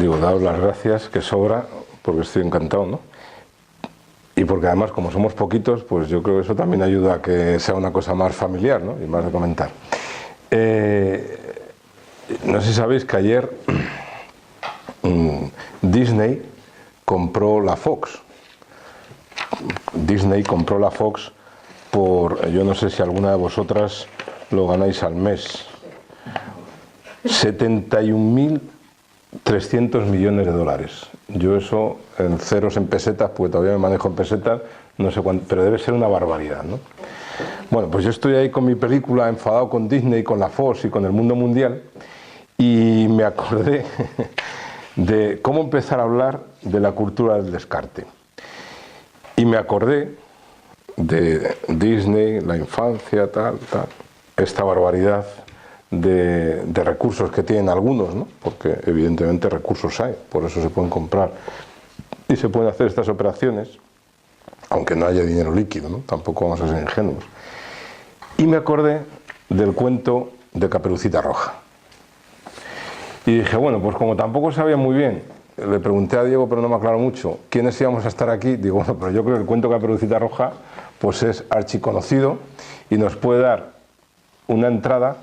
digo, daos las gracias, que sobra, porque estoy encantado, ¿no? Y porque además, como somos poquitos, pues yo creo que eso también ayuda a que sea una cosa más familiar, ¿no? Y más de comentar. No sé si sabéis que ayer Disney compró la Fox. Disney compró la Fox por, yo no sé si alguna de vosotras lo ganáis al mes, 71.300 millones de dólares. Yo eso en ceros, en pesetas, porque todavía me manejo en pesetas, no sé cuánto, pero debe ser una barbaridad, ¿no? Bueno, pues yo estoy ahí con mi película, enfadado con Disney, con la Fox y con el mundo mundial, y me acordé de cómo empezar a hablar de la cultura del descarte. Y me acordé de Disney, la infancia, tal, esta barbaridad de recursos que tienen algunos, ¿no? Porque evidentemente recursos hay, por eso se pueden comprar y se pueden hacer estas operaciones, aunque no haya dinero líquido, ¿no? Tampoco vamos a ser ingenuos. Y me acordé del cuento de Caperucita Roja. Y dije, bueno, pues como tampoco sabía muy bien, le pregunté a Diego, pero no me aclaró mucho, quiénes íbamos a estar aquí. Digo, bueno, pero yo creo que el cuento de Caperucita Roja pues es archiconocido y nos puede dar una entrada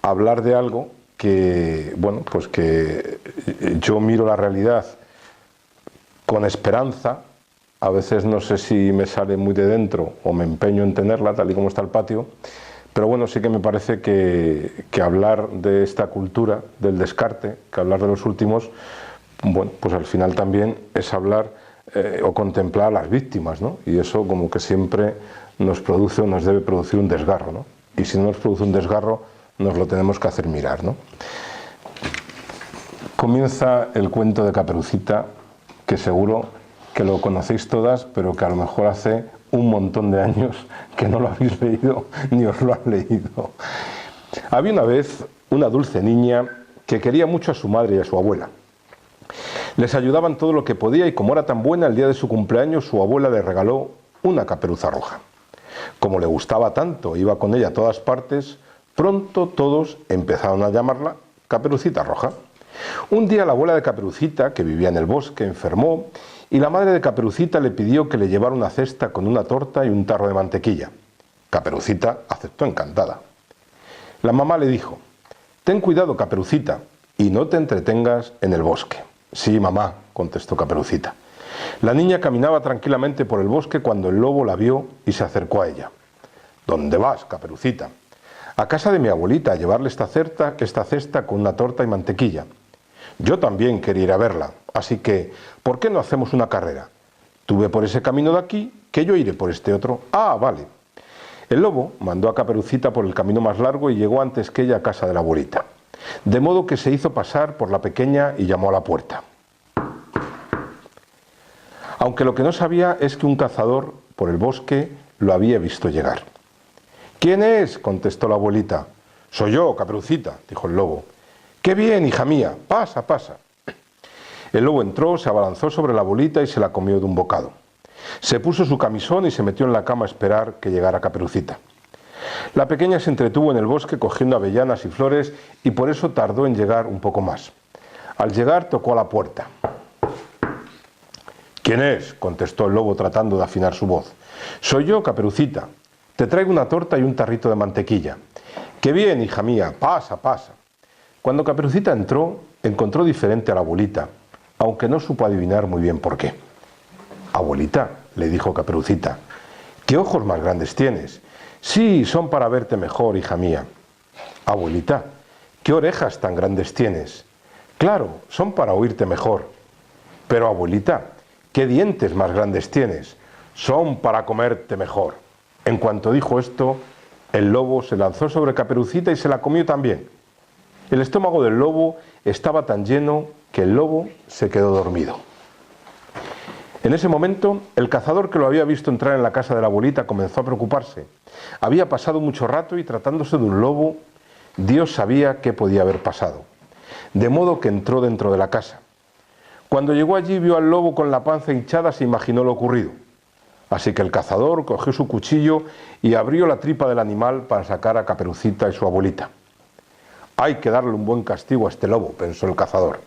a hablar de algo que, bueno, pues que yo miro la realidad con esperanza. A veces no sé si me sale muy de dentro o me empeño en tenerla, tal y como está el patio. Pero bueno, sí que me parece que hablar de esta cultura, del descarte, que hablar de los últimos, bueno, pues al final también es hablar o contemplar a las víctimas, ¿no? Y eso como que siempre nos produce o nos debe producir un desgarro, ¿no? Y si no nos produce un desgarro, nos lo tenemos que hacer mirar, ¿no? Comienza el cuento de Caperucita, que seguro que lo conocéis todas, pero que a lo mejor hace un montón de años que no lo habéis leído ni os lo han leído. Había una vez una dulce niña que quería mucho a su madre y a su abuela. Les ayudaban todo lo que podía y como era tan buena, el día de su cumpleaños su abuela le regaló una caperuza roja. Como le gustaba tanto, iba con ella a todas partes, pronto todos empezaron a llamarla Caperucita Roja. Un día la abuela de Caperucita, que vivía en el bosque, enfermó y la madre de Caperucita le pidió que le llevara una cesta con una torta y un tarro de mantequilla. Caperucita aceptó encantada. La mamá le dijo: «Ten cuidado, Caperucita, y no te entretengas en el bosque». «Sí, mamá», contestó Caperucita. La niña caminaba tranquilamente por el bosque cuando el lobo la vio y se acercó a ella. «¿Dónde vas, Caperucita?» «A casa de mi abuelita a llevarle esta cesta con una torta y mantequilla». «Yo también quería ir a verla, así que, ¿por qué no hacemos una carrera? Tú ve por ese camino de aquí, que yo iré por este otro». «Ah, vale». El lobo mandó a Caperucita por el camino más largo y llegó antes que ella a casa de la abuelita. De modo que se hizo pasar por la pequeña y llamó a la puerta. Aunque lo que no sabía es que un cazador por el bosque lo había visto llegar. «¿Quién es?», contestó la abuelita. «Soy yo, Caperucita», dijo el lobo. «Qué bien, hija mía, pasa, pasa». El lobo entró, se abalanzó sobre la abuelita y se la comió de un bocado. Se puso su camisón y se metió en la cama a esperar que llegara Caperucita. La pequeña se entretuvo en el bosque cogiendo avellanas y flores y por eso tardó en llegar un poco más. Al llegar tocó a la puerta. «¿Quién es?», contestó el lobo tratando de afinar su voz. «Soy yo, Caperucita. Te traigo una torta y un tarrito de mantequilla». «Qué bien, hija mía, pasa, pasa». Cuando Caperucita entró, encontró diferente a la abuelita, aunque no supo adivinar muy bien por qué. «Abuelita», le dijo Caperucita, «¿qué ojos más grandes tienes?». «Sí, son para verte mejor, hija mía». «Abuelita, ¿qué orejas tan grandes tienes?». «Claro, son para oírte mejor». «Pero, abuelita, ¿qué dientes más grandes tienes?». «Son para comerte mejor». En cuanto dijo esto, el lobo se lanzó sobre Caperucita y se la comió también. El estómago del lobo estaba tan lleno que el lobo se quedó dormido. En ese momento, el cazador que lo había visto entrar en la casa de la abuelita comenzó a preocuparse. Había pasado mucho rato y tratándose de un lobo, Dios sabía qué podía haber pasado. De modo que entró dentro de la casa. Cuando llegó allí vio al lobo con la panza hinchada, se imaginó lo ocurrido. Así que el cazador cogió su cuchillo y abrió la tripa del animal para sacar a Caperucita y su abuelita. «Hay que darle un buen castigo a este lobo», pensó el cazador.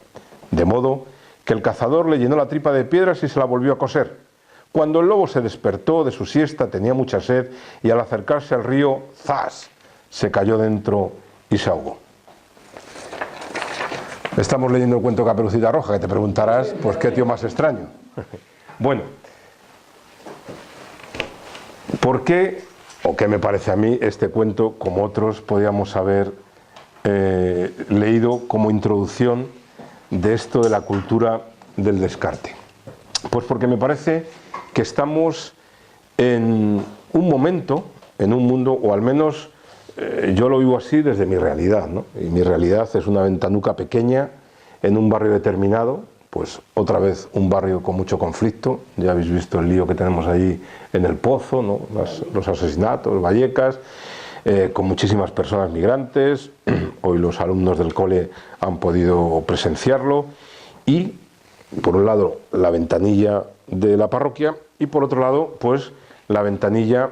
de modo que el cazador le llenó la tripa de piedras y se la volvió a coser. Cuando el lobo se despertó de su siesta, tenía mucha sed y al acercarse al río, ¡zas!, se cayó dentro y se ahogó. Estamos leyendo el cuento Caperucita Roja, que te preguntarás, pues qué tío más extraño. Bueno, ¿por qué, o qué me parece a mí, este cuento, como otros, podíamos haber leído como introducción de esto de la cultura del descarte? Pues porque me parece que estamos en un momento, en un mundo, o al menos yo lo vivo así desde mi realidad, ¿no? Y mi realidad es una ventanuca pequeña en un barrio determinado, pues otra vez un barrio con mucho conflicto. Ya habéis visto el lío que tenemos allí en El Pozo, ¿no? Los asesinatos, Vallecas, con muchísimas personas migrantes. Hoy los alumnos del cole han podido presenciarlo. Y por un lado la ventanilla de la parroquia y por otro lado pues la ventanilla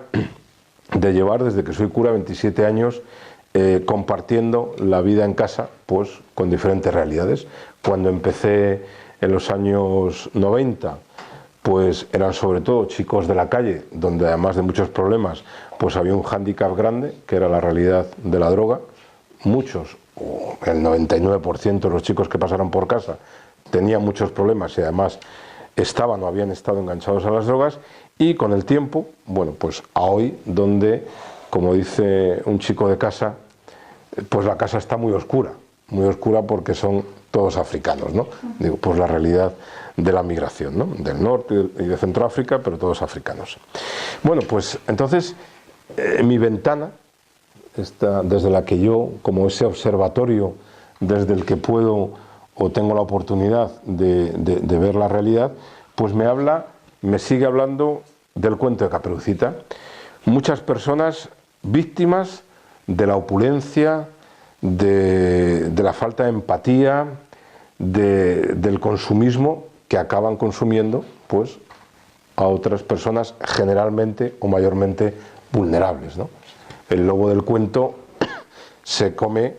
de llevar, desde que soy cura, 27 años compartiendo la vida en casa pues con diferentes realidades. Cuando empecé en los años 90 pues eran sobre todo chicos de la calle, donde además de muchos problemas pues había un hándicap grande, que era la realidad de la droga. Muchos, o el 99% de los chicos que pasaron por casa tenían muchos problemas y además estaban o habían estado enganchados a las drogas. Y con el tiempo, bueno, pues a hoy, donde, como dice un chico de casa, pues la casa está muy oscura porque son todos africanos, ¿no? Digo, pues la realidad de la migración, ¿no? Del norte y de Centroáfrica, pero todos africanos. Bueno, pues entonces mi ventana, desde la que yo, como ese observatorio desde el que puedo o tengo la oportunidad de ver la realidad, pues me sigue hablando del cuento de Caperucita. Muchas personas víctimas de la opulencia, de la falta de empatía, del consumismo, que acaban consumiendo pues a otras personas generalmente o mayormente vulnerables, ¿no? El lobo del cuento se come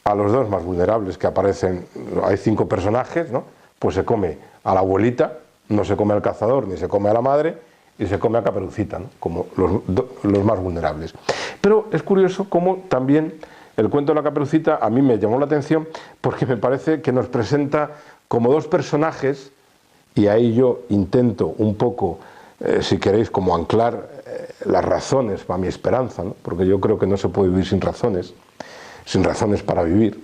a los dos más vulnerables que aparecen. Hay 5 personajes, ¿no? Pues se come a la abuelita, no se come al cazador ni se come a la madre, y se come a Caperucita, ¿no? Como los más vulnerables. Pero es curioso cómo también el cuento de la Caperucita a mí me llamó la atención, porque me parece que nos presenta como dos personajes, y ahí yo intento un poco, si queréis, como anclar las razones para mi esperanza, ¿no? Porque yo creo que no se puede vivir sin razones para vivir,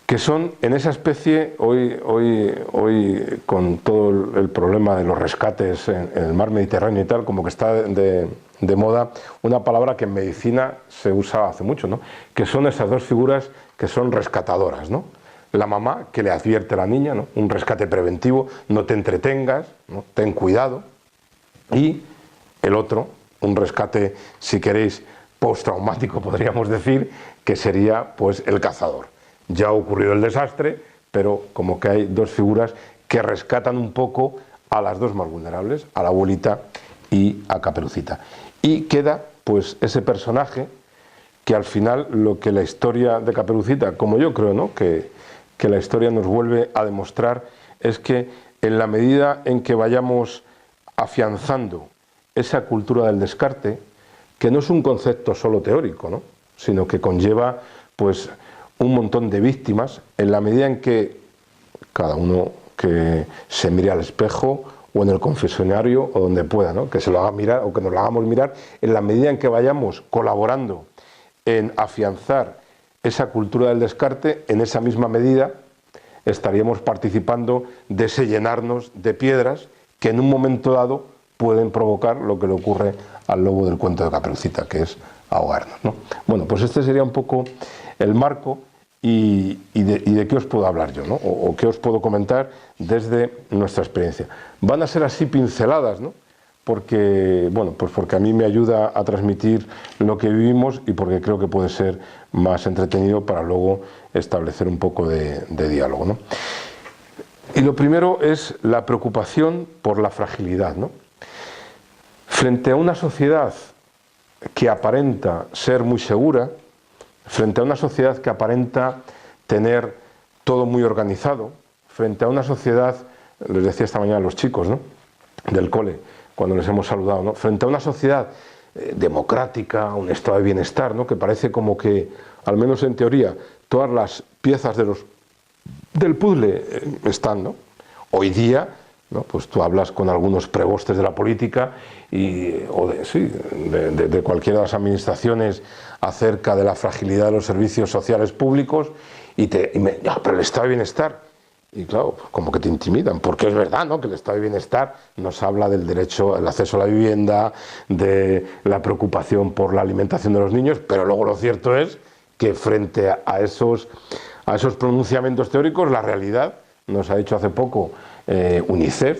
que son en esa especie, hoy con todo el problema de los rescates en el mar Mediterráneo y tal, como que está de moda una palabra que en medicina se usa hace mucho, ¿no? Que son esas dos figuras que son rescatadoras, ¿no? La mamá que le advierte a la niña, ¿no? Un rescate preventivo, no te entretengas, ¿no? Ten cuidado. Y el otro, un rescate, si queréis, postraumático, podríamos decir, que sería pues el cazador. Ya ha ocurrido el desastre, pero como que hay dos figuras que rescatan un poco a las dos más vulnerables, a la abuelita y a Caperucita. Y queda pues ese personaje que al final lo que la historia de Caperucita, como yo creo, ¿no? que la historia nos vuelve a demostrar, es que en la medida en que vayamos afianzando esa cultura del descarte, que no es un concepto solo teórico, ¿no? Sino que conlleva pues un montón de víctimas, en la medida en que cada uno que se mire al espejo o en el confesionario o donde pueda, ¿no? Que se lo haga mirar o que nos lo hagamos mirar, en la medida en que vayamos colaborando en afianzar esa cultura del descarte, en esa misma medida estaríamos participando de ese llenarnos de piedras que en un momento dado pueden provocar lo que le ocurre al lobo del cuento de Caperucita, que es ahogarnos, ¿no? Bueno, pues este sería un poco el marco y de qué os puedo hablar yo, ¿no? O qué os puedo comentar desde nuestra experiencia. Van a ser así pinceladas, ¿no? Porque, bueno, pues porque a mí me ayuda a transmitir lo que vivimos y porque creo que puede ser más entretenido para luego establecer un poco de diálogo, ¿no? Y lo primero es la preocupación por la fragilidad, ¿no? Frente a una sociedad que aparenta ser muy segura, frente a una sociedad que aparenta tener todo muy organizado, frente a una sociedad, les decía esta mañana a los chicos, ¿no?, del cole, cuando les hemos saludado, ¿no?, frente a una sociedad democrática, un estado de bienestar, ¿no?, que parece como que, al menos en teoría, todas las piezas del puzzle están, ¿no? Hoy día, ¿no?, pues tú hablas con algunos prebostes de la política o de cualquiera de las administraciones acerca de la fragilidad de los servicios sociales públicos pero el estado de bienestar, y claro, como que te intimidan, porque es verdad, ¿no?, que el estado de bienestar nos habla del derecho al acceso a la vivienda, de la preocupación por la alimentación de los niños, pero luego lo cierto es que frente a esos pronunciamientos teóricos, la realidad, nos ha dicho hace poco UNICEF,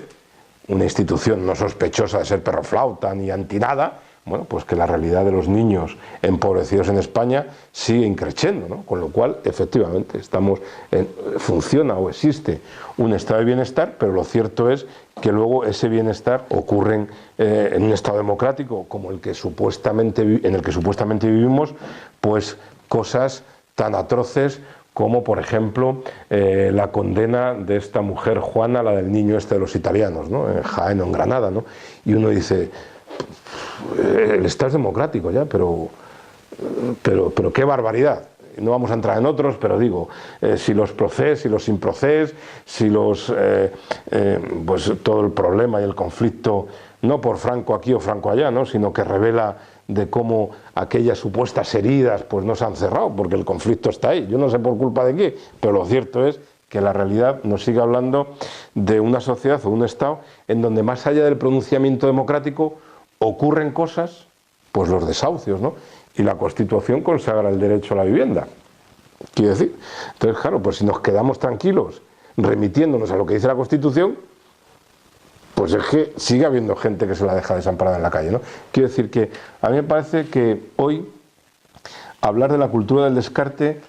una institución no sospechosa de ser perroflauta ni antinada, bueno, pues que la realidad de los niños empobrecidos en España sigue increciendo, ¿no? Con lo cual, efectivamente, funciona o existe un estado de bienestar, pero lo cierto es que luego ese bienestar ocurre en un estado democrático como en el que supuestamente vivimos, pues cosas tan atroces como, por ejemplo, la condena de esta mujer Juana, la del niño de los italianos, ¿no?, en Jaén o en Granada, ¿no? Y uno dice, el Estado es democrático ya, pero qué barbaridad. No vamos a entrar en otros, pero digo, si los procés, si los sin procés, si pues todo el problema y el conflicto, no por Franco aquí o Franco allá, ¿no?, sino que revela de cómo aquellas supuestas heridas pues no se han cerrado, porque el conflicto está ahí. Yo no sé por culpa de qué, pero lo cierto es que la realidad nos sigue hablando de una sociedad o un Estado en donde, más allá del pronunciamiento democrático, ocurren cosas, pues los desahucios, ¿no? Y la Constitución consagra el derecho a la vivienda. Quiero decir, entonces, claro, pues si nos quedamos tranquilos remitiéndonos a lo que dice la Constitución, pues es que sigue habiendo gente que se la deja desamparada en la calle, ¿no? Quiero decir que a mí me parece que hoy hablar de la cultura del descarte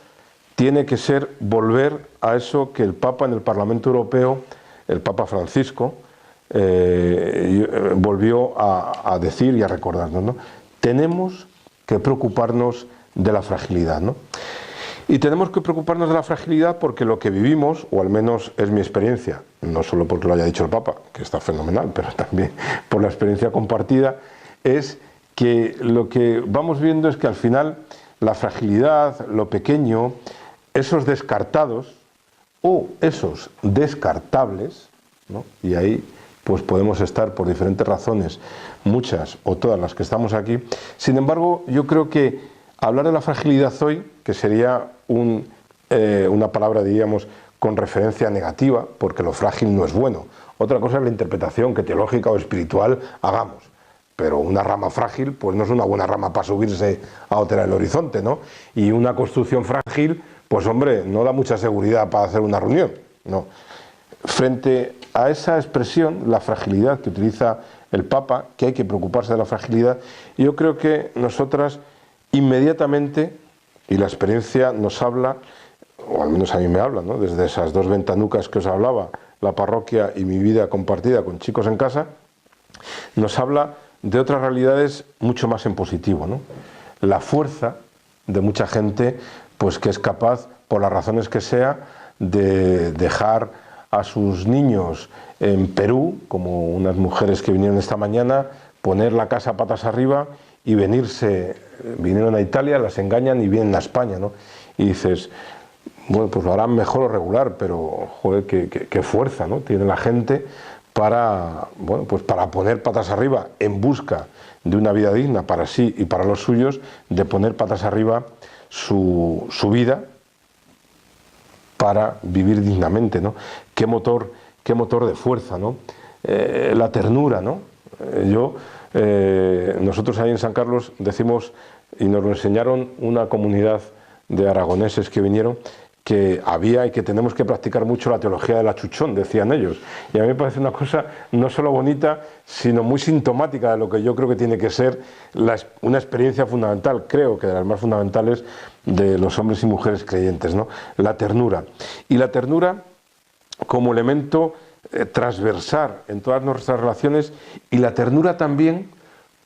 tiene que ser volver a eso que el Papa en el Parlamento Europeo, el Papa Francisco, volvió a decir y a recordarnos, ¿no? Tenemos que preocuparnos de la fragilidad, ¿no? Y tenemos que preocuparnos de la fragilidad porque lo que vivimos, o al menos es mi experiencia, no solo porque lo haya dicho el Papa, que está fenomenal, pero también por la experiencia compartida, es que lo que vamos viendo es que al final la fragilidad, lo pequeño, esos descartados o esos descartables, ¿no?, y ahí pues podemos estar por diferentes razones, muchas o todas las que estamos aquí. Sin embargo, yo creo que hablar de la fragilidad hoy, que sería una palabra, diríamos, con referencia negativa, porque lo frágil no es bueno. Otra cosa es la interpretación que teológica o espiritual hagamos. Pero una rama frágil, pues no es una buena rama para subirse a otear el horizonte, ¿no? Y una construcción frágil, pues hombre, no da mucha seguridad para hacer una reunión, ¿no? Frente a esa expresión, la fragilidad que utiliza el Papa, que hay que preocuparse de la fragilidad, yo creo que nosotras inmediatamente, y la experiencia nos habla, o al menos a mí me habla, ¿no?, desde esas dos ventanucas que os hablaba, la parroquia y mi vida compartida con chicos en casa, nos habla de otras realidades mucho más en positivo, ¿no? La fuerza de mucha gente, pues que es capaz, por las razones que sea, de dejar a sus niños en Perú, como unas mujeres que vinieron esta mañana, poner la casa patas arriba y vinieron a Italia, las engañan y vienen a España, ¿no? Y dices, bueno, pues lo harán mejor o regular, pero joder, qué fuerza, ¿no?, tiene la gente para, bueno, pues para poner patas arriba en busca de una vida digna para sí y para los suyos, de poner patas arriba su vida para vivir dignamente, ¿no? Qué motor de fuerza, ¿no? La ternura, ¿no? Nosotros ahí en San Carlos decimos, y nos lo enseñaron una comunidad de aragoneses que vinieron, que había y que tenemos que practicar mucho la teología del achuchón, decían ellos. Y a mí me parece una cosa no solo bonita, sino muy sintomática de lo que yo creo que tiene que ser una experiencia fundamental, creo que de las más fundamentales de los hombres y mujeres creyentes, ¿no? La ternura. Y la ternura como elemento transversal en todas nuestras relaciones, y la ternura también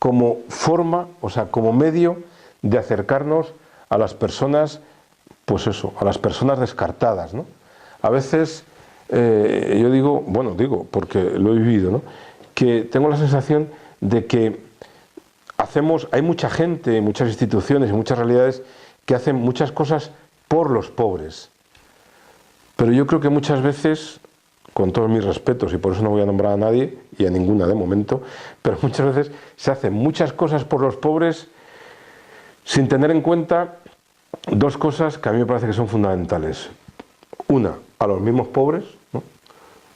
como forma, o sea, como medio de acercarnos a las personas, pues eso, a las personas descartadas, ¿no? A veces yo digo, bueno, digo, porque lo he vivido, ¿no?, que tengo la sensación de que hay mucha gente, muchas instituciones y muchas realidades que hacen muchas cosas por los pobres. Pero yo creo que muchas veces, con todos mis respetos, y por eso no voy a nombrar a nadie, y a ninguna de momento, pero muchas veces se hacen muchas cosas por los pobres sin tener en cuenta dos cosas que a mí me parece que son fundamentales. Una, a los mismos pobres, ¿no?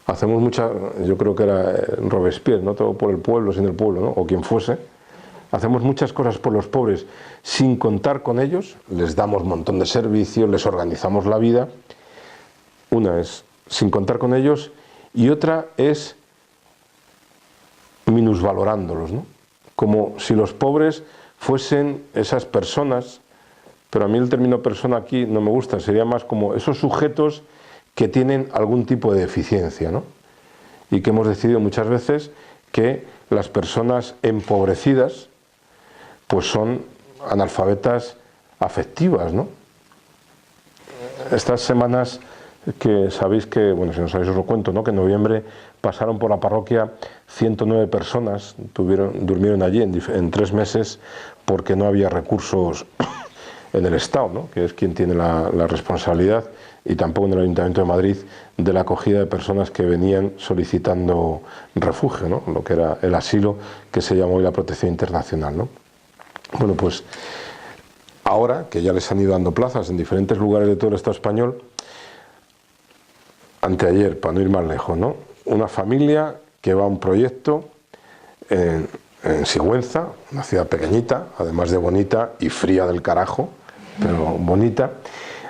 Hacemos yo creo que era Robespierre, ¿no?, todo por el pueblo, sin el pueblo, ¿no?, o quien fuese. Hacemos muchas cosas por los pobres sin contar con ellos, les damos un montón de servicios, les organizamos la vida. Una es sin contar con ellos y otra es minusvalorándolos, ¿no?, como si los pobres fuesen esas personas, pero a mí el término persona aquí no me gusta, sería más como esos sujetos que tienen algún tipo de deficiencia, ¿no?, y que hemos decidido muchas veces que las personas empobrecidas pues son analfabetas afectivas, ¿no? Estas semanas que sabéis que, bueno, si no sabéis os lo cuento, ¿no?, que en noviembre pasaron por la parroquia 109 personas, durmieron allí en 3 meses porque no había recursos en el Estado, ¿no?, que es quien tiene la responsabilidad, y tampoco en el Ayuntamiento de Madrid, de la acogida de personas que venían solicitando refugio, ¿no?, lo que era el asilo, que se llamó hoy la protección internacional, ¿no? Bueno, pues ahora que ya les han ido dando plazas en diferentes lugares de todo el Estado español, anteayer, para no ir más lejos, ¿no?, una familia que va a un proyecto en Sigüenza, una ciudad pequeñita, además de bonita y fría del carajo, pero bonita,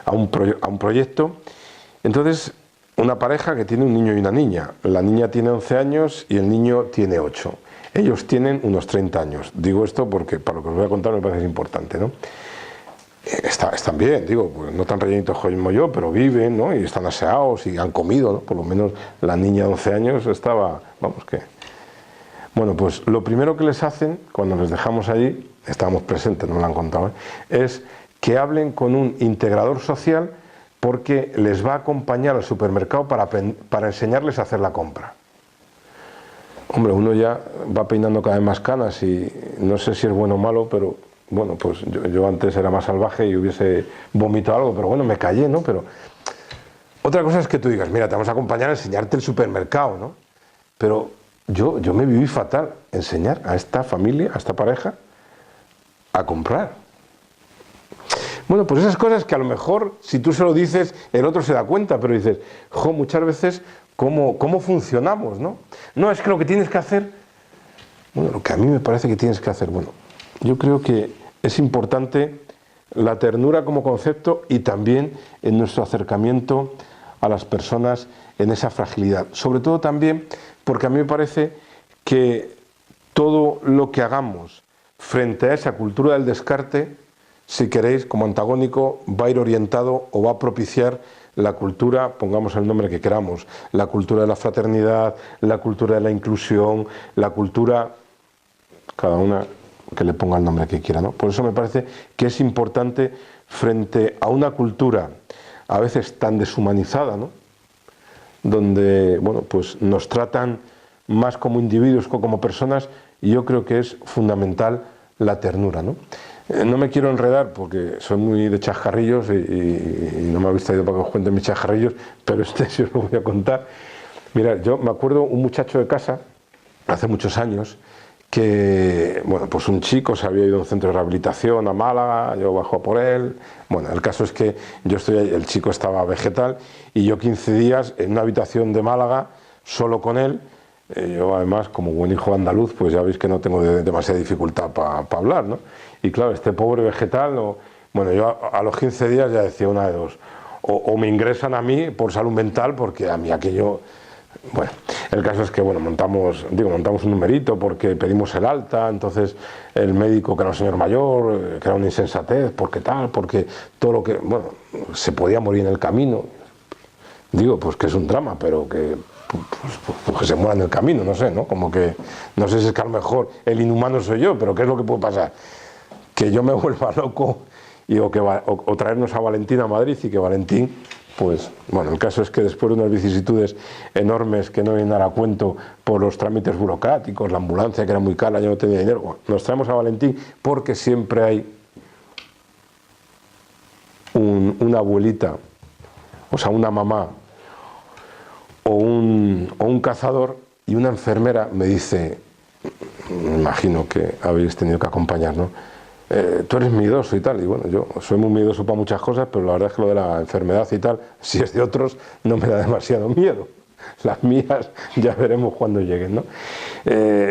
a un proyecto. Entonces, una pareja que tiene un niño y una niña. La niña tiene 11 años y el niño tiene 8. Ellos tienen unos 30 años. Digo esto porque para lo que os voy a contar me parece importante, ¿no? Están bien, digo, pues no tan rellenitos como yo, pero viven, ¿no?, y están aseados y han comido, ¿no? Por lo menos la niña de 11 años estaba, vamos, que... Bueno, pues lo primero que les hacen cuando les dejamos allí, estábamos presentes, no me lo han contado, es que hablen con un integrador social porque les va a acompañar al supermercado para enseñarles a hacer la compra. Hombre, uno ya va peinando cada vez más canas y no sé si es bueno o malo, pero bueno, pues yo antes era más salvaje y hubiese vomitado algo, pero bueno, me callé, ¿no? Pero otra cosa es que tú digas, mira, te vamos a acompañar a enseñarte el supermercado, ¿no? Pero yo me viví fatal enseñar a esta familia, a esta pareja, a comprar. Bueno, pues esas cosas que a lo mejor, si tú se lo dices, el otro se da cuenta, pero dices, jo, muchas veces, ¿cómo funcionamos, no? No, es que lo que tienes que hacer, bueno, lo que a mí me parece que tienes que hacer, bueno, yo creo que es importante la ternura como concepto y también en nuestro acercamiento a las personas en esa fragilidad. Sobre todo también porque a mí me parece que todo lo que hagamos frente a esa cultura del descarte, si queréis, como antagónico, va a ir orientado o va a propiciar la cultura, pongamos el nombre que queramos, la cultura de la fraternidad, la cultura de la inclusión, la cultura, cada una que le ponga el nombre que quiera, ¿no? Por eso me parece que es importante, frente a una cultura a veces tan deshumanizada, ¿no?, donde, bueno, pues nos tratan más como individuos que como personas, y yo creo que es fundamental la ternura, ¿no? No me quiero enredar porque soy muy de chascarrillos y no me habéis traído para que os cuente mis chascarrillos, pero sí os lo voy a contar. Mirad, yo me acuerdo un muchacho de casa, hace muchos años, que, bueno, pues un chico se había ido a un centro de rehabilitación a Málaga, yo bajo a por él. Bueno, el caso es que yo estoy ahí, el chico estaba vegetal y yo 15 días en una habitación de Málaga, solo con él. Yo además, como buen hijo andaluz, pues ya veis que no tengo demasiada dificultad para hablar, ¿no? Y claro, este pobre vegetal, bueno, yo a los 15 días ya decía una de dos, o me ingresan a mí por salud mental, porque a mí aquello... Bueno, el caso es que, bueno, montamos un numerito porque pedimos el alta, entonces el médico, que era un señor mayor, que era una insensatez, porque todo lo que, bueno, se podía morir en el camino. Digo, pues que es un drama, pero que... Pues que se muera en el camino, no sé, ¿no? Como que, no sé si es que a lo mejor el inhumano soy yo, pero ¿qué es lo que puede pasar? Que yo me vuelva loco o traernos a Valentín a Madrid y que Valentín Pues bueno, el caso es que después de unas vicisitudes enormes que no vienen a cuento por los trámites burocráticos, la ambulancia que era muy cara, yo no tenía dinero, bueno, nos traemos a Valentín porque siempre hay una abuelita, o sea, una mamá o un cazador, y una enfermera me dice, me imagino que habéis tenido que acompañar, ¿no? Tú eres miedoso y tal, y bueno, yo soy muy miedoso para muchas cosas, pero la verdad es que lo de la enfermedad y tal, si es de otros, no me da demasiado miedo. Las mías ya veremos cuando lleguen, ¿no?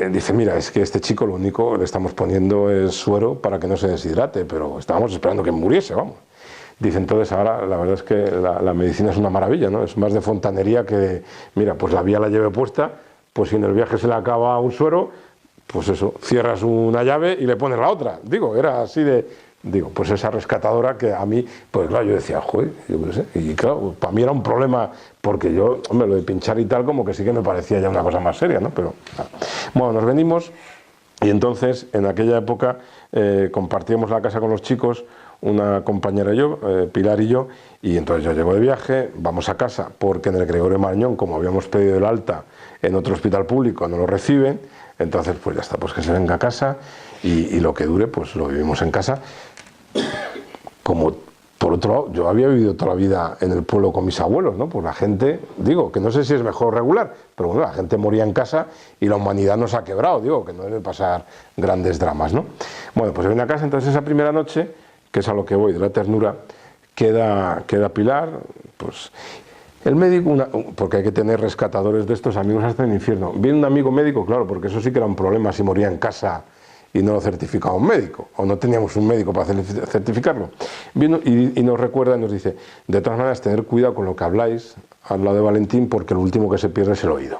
Dice, mira, es que este chico lo único le estamos poniendo es suero para que no se deshidrate, pero estábamos esperando que muriese, vamos. Dice, entonces ahora la verdad es que la medicina es una maravilla, ¿no? Es más de fontanería que de, mira, pues la vía la lleve puesta, pues si en el viaje se le acaba un suero, pues eso, cierras una llave y le pones la otra. Digo, era así de, digo, pues esa rescatadora que a mí, pues claro, yo decía, joder, yo qué sé, y claro, para mí era un problema, porque yo, hombre, lo de pinchar y tal, como que sí que me parecía ya una cosa más seria, ¿no? Pero, bueno, nos venimos y entonces, en aquella época, compartíamos la casa con los chicos, una compañera y yo, Pilar y yo, y entonces yo llego de viaje, vamos a casa, porque en el Gregorio Marañón, como habíamos pedido el alta en otro hospital público, no lo reciben. Entonces, pues ya está, pues que se venga a casa y lo que dure, pues lo vivimos en casa. Como, por otro lado, yo había vivido toda la vida en el pueblo con mis abuelos, ¿no? Pues la gente, digo, que no sé si es mejor o regular, pero bueno, la gente moría en casa y la humanidad nos ha quebrado, digo, que no debe pasar grandes dramas, ¿no? Bueno, pues se viene a casa, entonces esa primera noche, que es a lo que voy, de la ternura, queda Pilar, pues... El médico, porque hay que tener rescatadores de estos amigos hasta el infierno. Viene un amigo médico, claro, porque eso sí que era un problema si moría en casa y no lo certificaba un médico, o no teníamos un médico para certificarlo. Vino y nos recuerda y nos dice, de todas maneras, tener cuidado con lo que habláis al lado de Valentín, porque lo último que se pierde es el oído.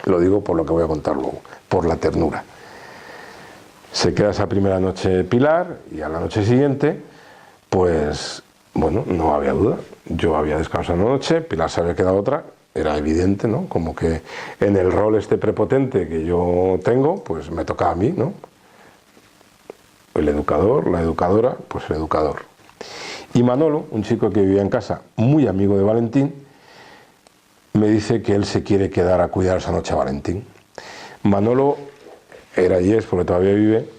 Lo digo por lo que voy a contar luego, por la ternura. Se queda esa primera noche Pilar y a la noche siguiente, pues... Bueno, no había duda, yo había descansado una noche, Pilar se había quedado otra, era evidente, ¿no? Como que en el rol este prepotente que yo tengo, pues me tocaba a mí, ¿no? El educador, la educadora, pues el educador. Y Manolo, un chico que vivía en casa, muy amigo de Valentín, me dice que él se quiere quedar a cuidar esa noche a Valentín. Manolo era y es, porque todavía vive,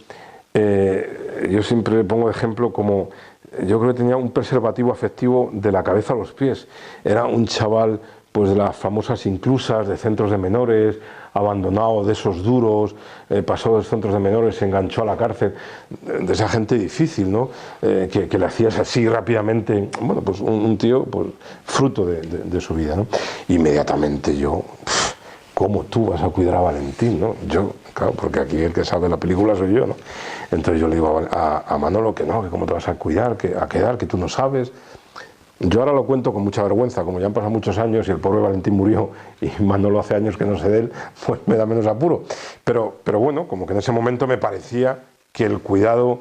yo siempre le pongo de ejemplo como... Yo creo que tenía un preservativo afectivo de la cabeza a los pies. Era un chaval pues de las famosas inclusas, de centros de menores, abandonado, de esos duros, pasó de los centros de menores, se enganchó a la cárcel, de esa gente difícil, ¿no? Que le hacías así rápidamente, bueno, pues un tío pues, fruto de su vida, ¿no? Inmediatamente yo, ¿cómo tú vas a cuidar a Valentín, no? Yo, claro, porque aquí el que sabe la película soy yo, ¿no? Entonces yo le digo a Manolo que no, que cómo te vas a cuidar, a quedar, que tú no sabes. Yo ahora lo cuento con mucha vergüenza, como ya han pasado muchos años y el pobre Valentín murió y Manolo hace años que no sé de él, pues me da menos apuro. Pero bueno, como que en ese momento me parecía que el cuidado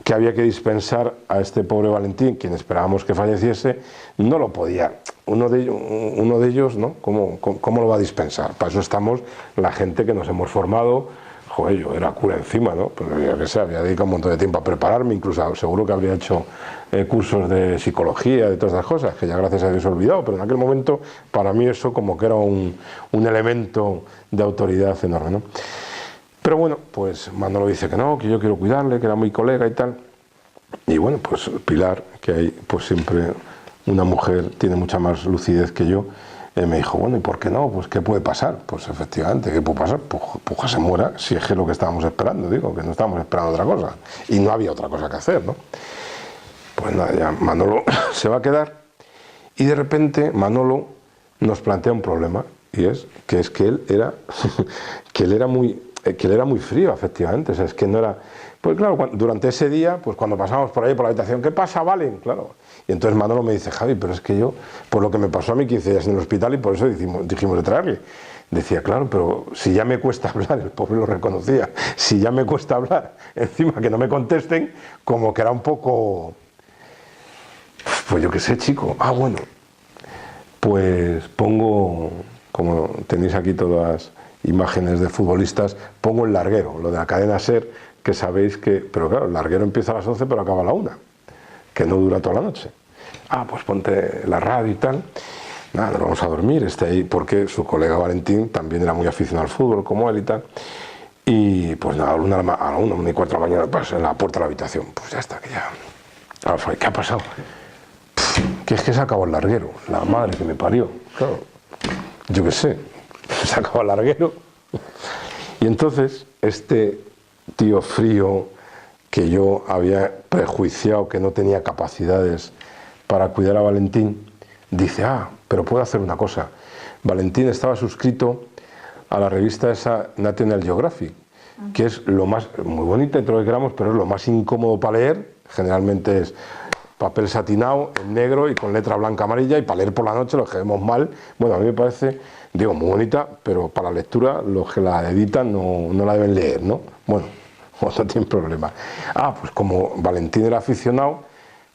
que había que dispensar a este pobre Valentín, quien esperábamos que falleciese, no lo podía. Uno de ellos, ¿no? ¿Cómo lo va a dispensar? Para eso estamos la gente que nos hemos formado. Joder, yo era cura encima, ¿no? Pues yo qué sé, había dedicado un montón de tiempo a prepararme, incluso seguro que habría hecho cursos de psicología, de todas esas cosas, que ya gracias a Dios he olvidado, pero en aquel momento para mí eso como que era un elemento de autoridad enorme, ¿no? Pero bueno, pues Manolo dice que no, que yo quiero cuidarle, que era muy colega y tal. Y bueno, pues Pilar, que hay pues siempre una mujer, tiene mucha más lucidez que yo, me dijo, bueno, ¿y por qué no? Pues ¿qué puede pasar? Pues efectivamente, ¿qué puede pasar? Pues que se muera, si es que es lo que estábamos esperando, digo, que no estábamos esperando otra cosa. Y no había otra cosa que hacer, ¿no? Pues nada, ya Manolo se va a quedar y de repente Manolo nos plantea un problema, y es que él era, que él era muy frío, efectivamente, o sea, es que no era... Pues claro, durante ese día, pues cuando pasamos por ahí por la habitación, ¿qué pasa, Valen? Claro. Y entonces Manolo me dice, Javi, pero es que yo, por lo que me pasó a mí 15 días en el hospital y por eso dijimos de traerle. Decía, claro, pero si ya me cuesta hablar, el pobre lo reconocía, si ya me cuesta hablar, encima que no me contesten, como que era un poco... Pues yo qué sé, chico. Ah, bueno, pues pongo, como tenéis aquí todas imágenes de futbolistas, pongo el larguero, lo de la cadena SER, que sabéis que, pero claro, el larguero empieza a las 11 pero acaba a la 1, que no dura toda la noche. Pues ponte la radio y tal. Nada, nos vamos a dormir, esté ahí, porque su colega Valentín también era muy aficionado al fútbol, como él y tal. Y pues nada, a la 1:45 de la mañana, pues en la puerta de la habitación, pues ya está, que ya... ¿Qué ha pasado? Que es que se acabó el larguero, la madre que me parió, claro, yo qué sé, se acabó el larguero. Y entonces, este tío frío que yo había prejuiciado que no tenía capacidades para cuidar a Valentín, dice, pero puedo hacer una cosa. Valentín estaba suscrito a la revista esa National Geographic, que es lo más, muy bonita y todo lo que queramos, pero es lo más incómodo para leer. Generalmente es papel satinado, en negro y con letra blanca amarilla, y para leer por la noche los que vemos mal. Bueno, a mí me parece, digo, muy bonita, pero para la lectura los que la editan no la deben leer, ¿no? Bueno, no tienen problema. Pues como Valentín era aficionado,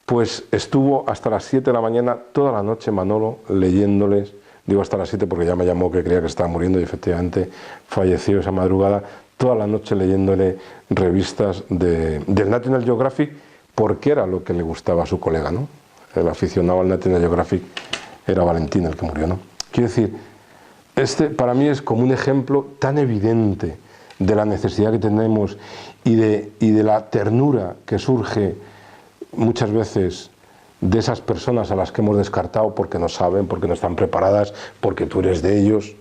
pues estuvo hasta las 7 de la mañana, toda la noche, Manolo, leyéndoles. Digo hasta las 7 porque ya me llamó que creía que estaba muriendo y efectivamente falleció esa madrugada, toda la noche leyéndole revistas del National Geographic, porque era lo que le gustaba a su colega, ¿no? El aficionado al National Geographic era Valentín el que murió, ¿no? Quiero decir, este para mí es como un ejemplo tan evidente de la necesidad que tenemos y de la ternura que surge muchas veces de esas personas a las que hemos descartado porque no saben, porque no están preparadas, porque tú eres de ellos.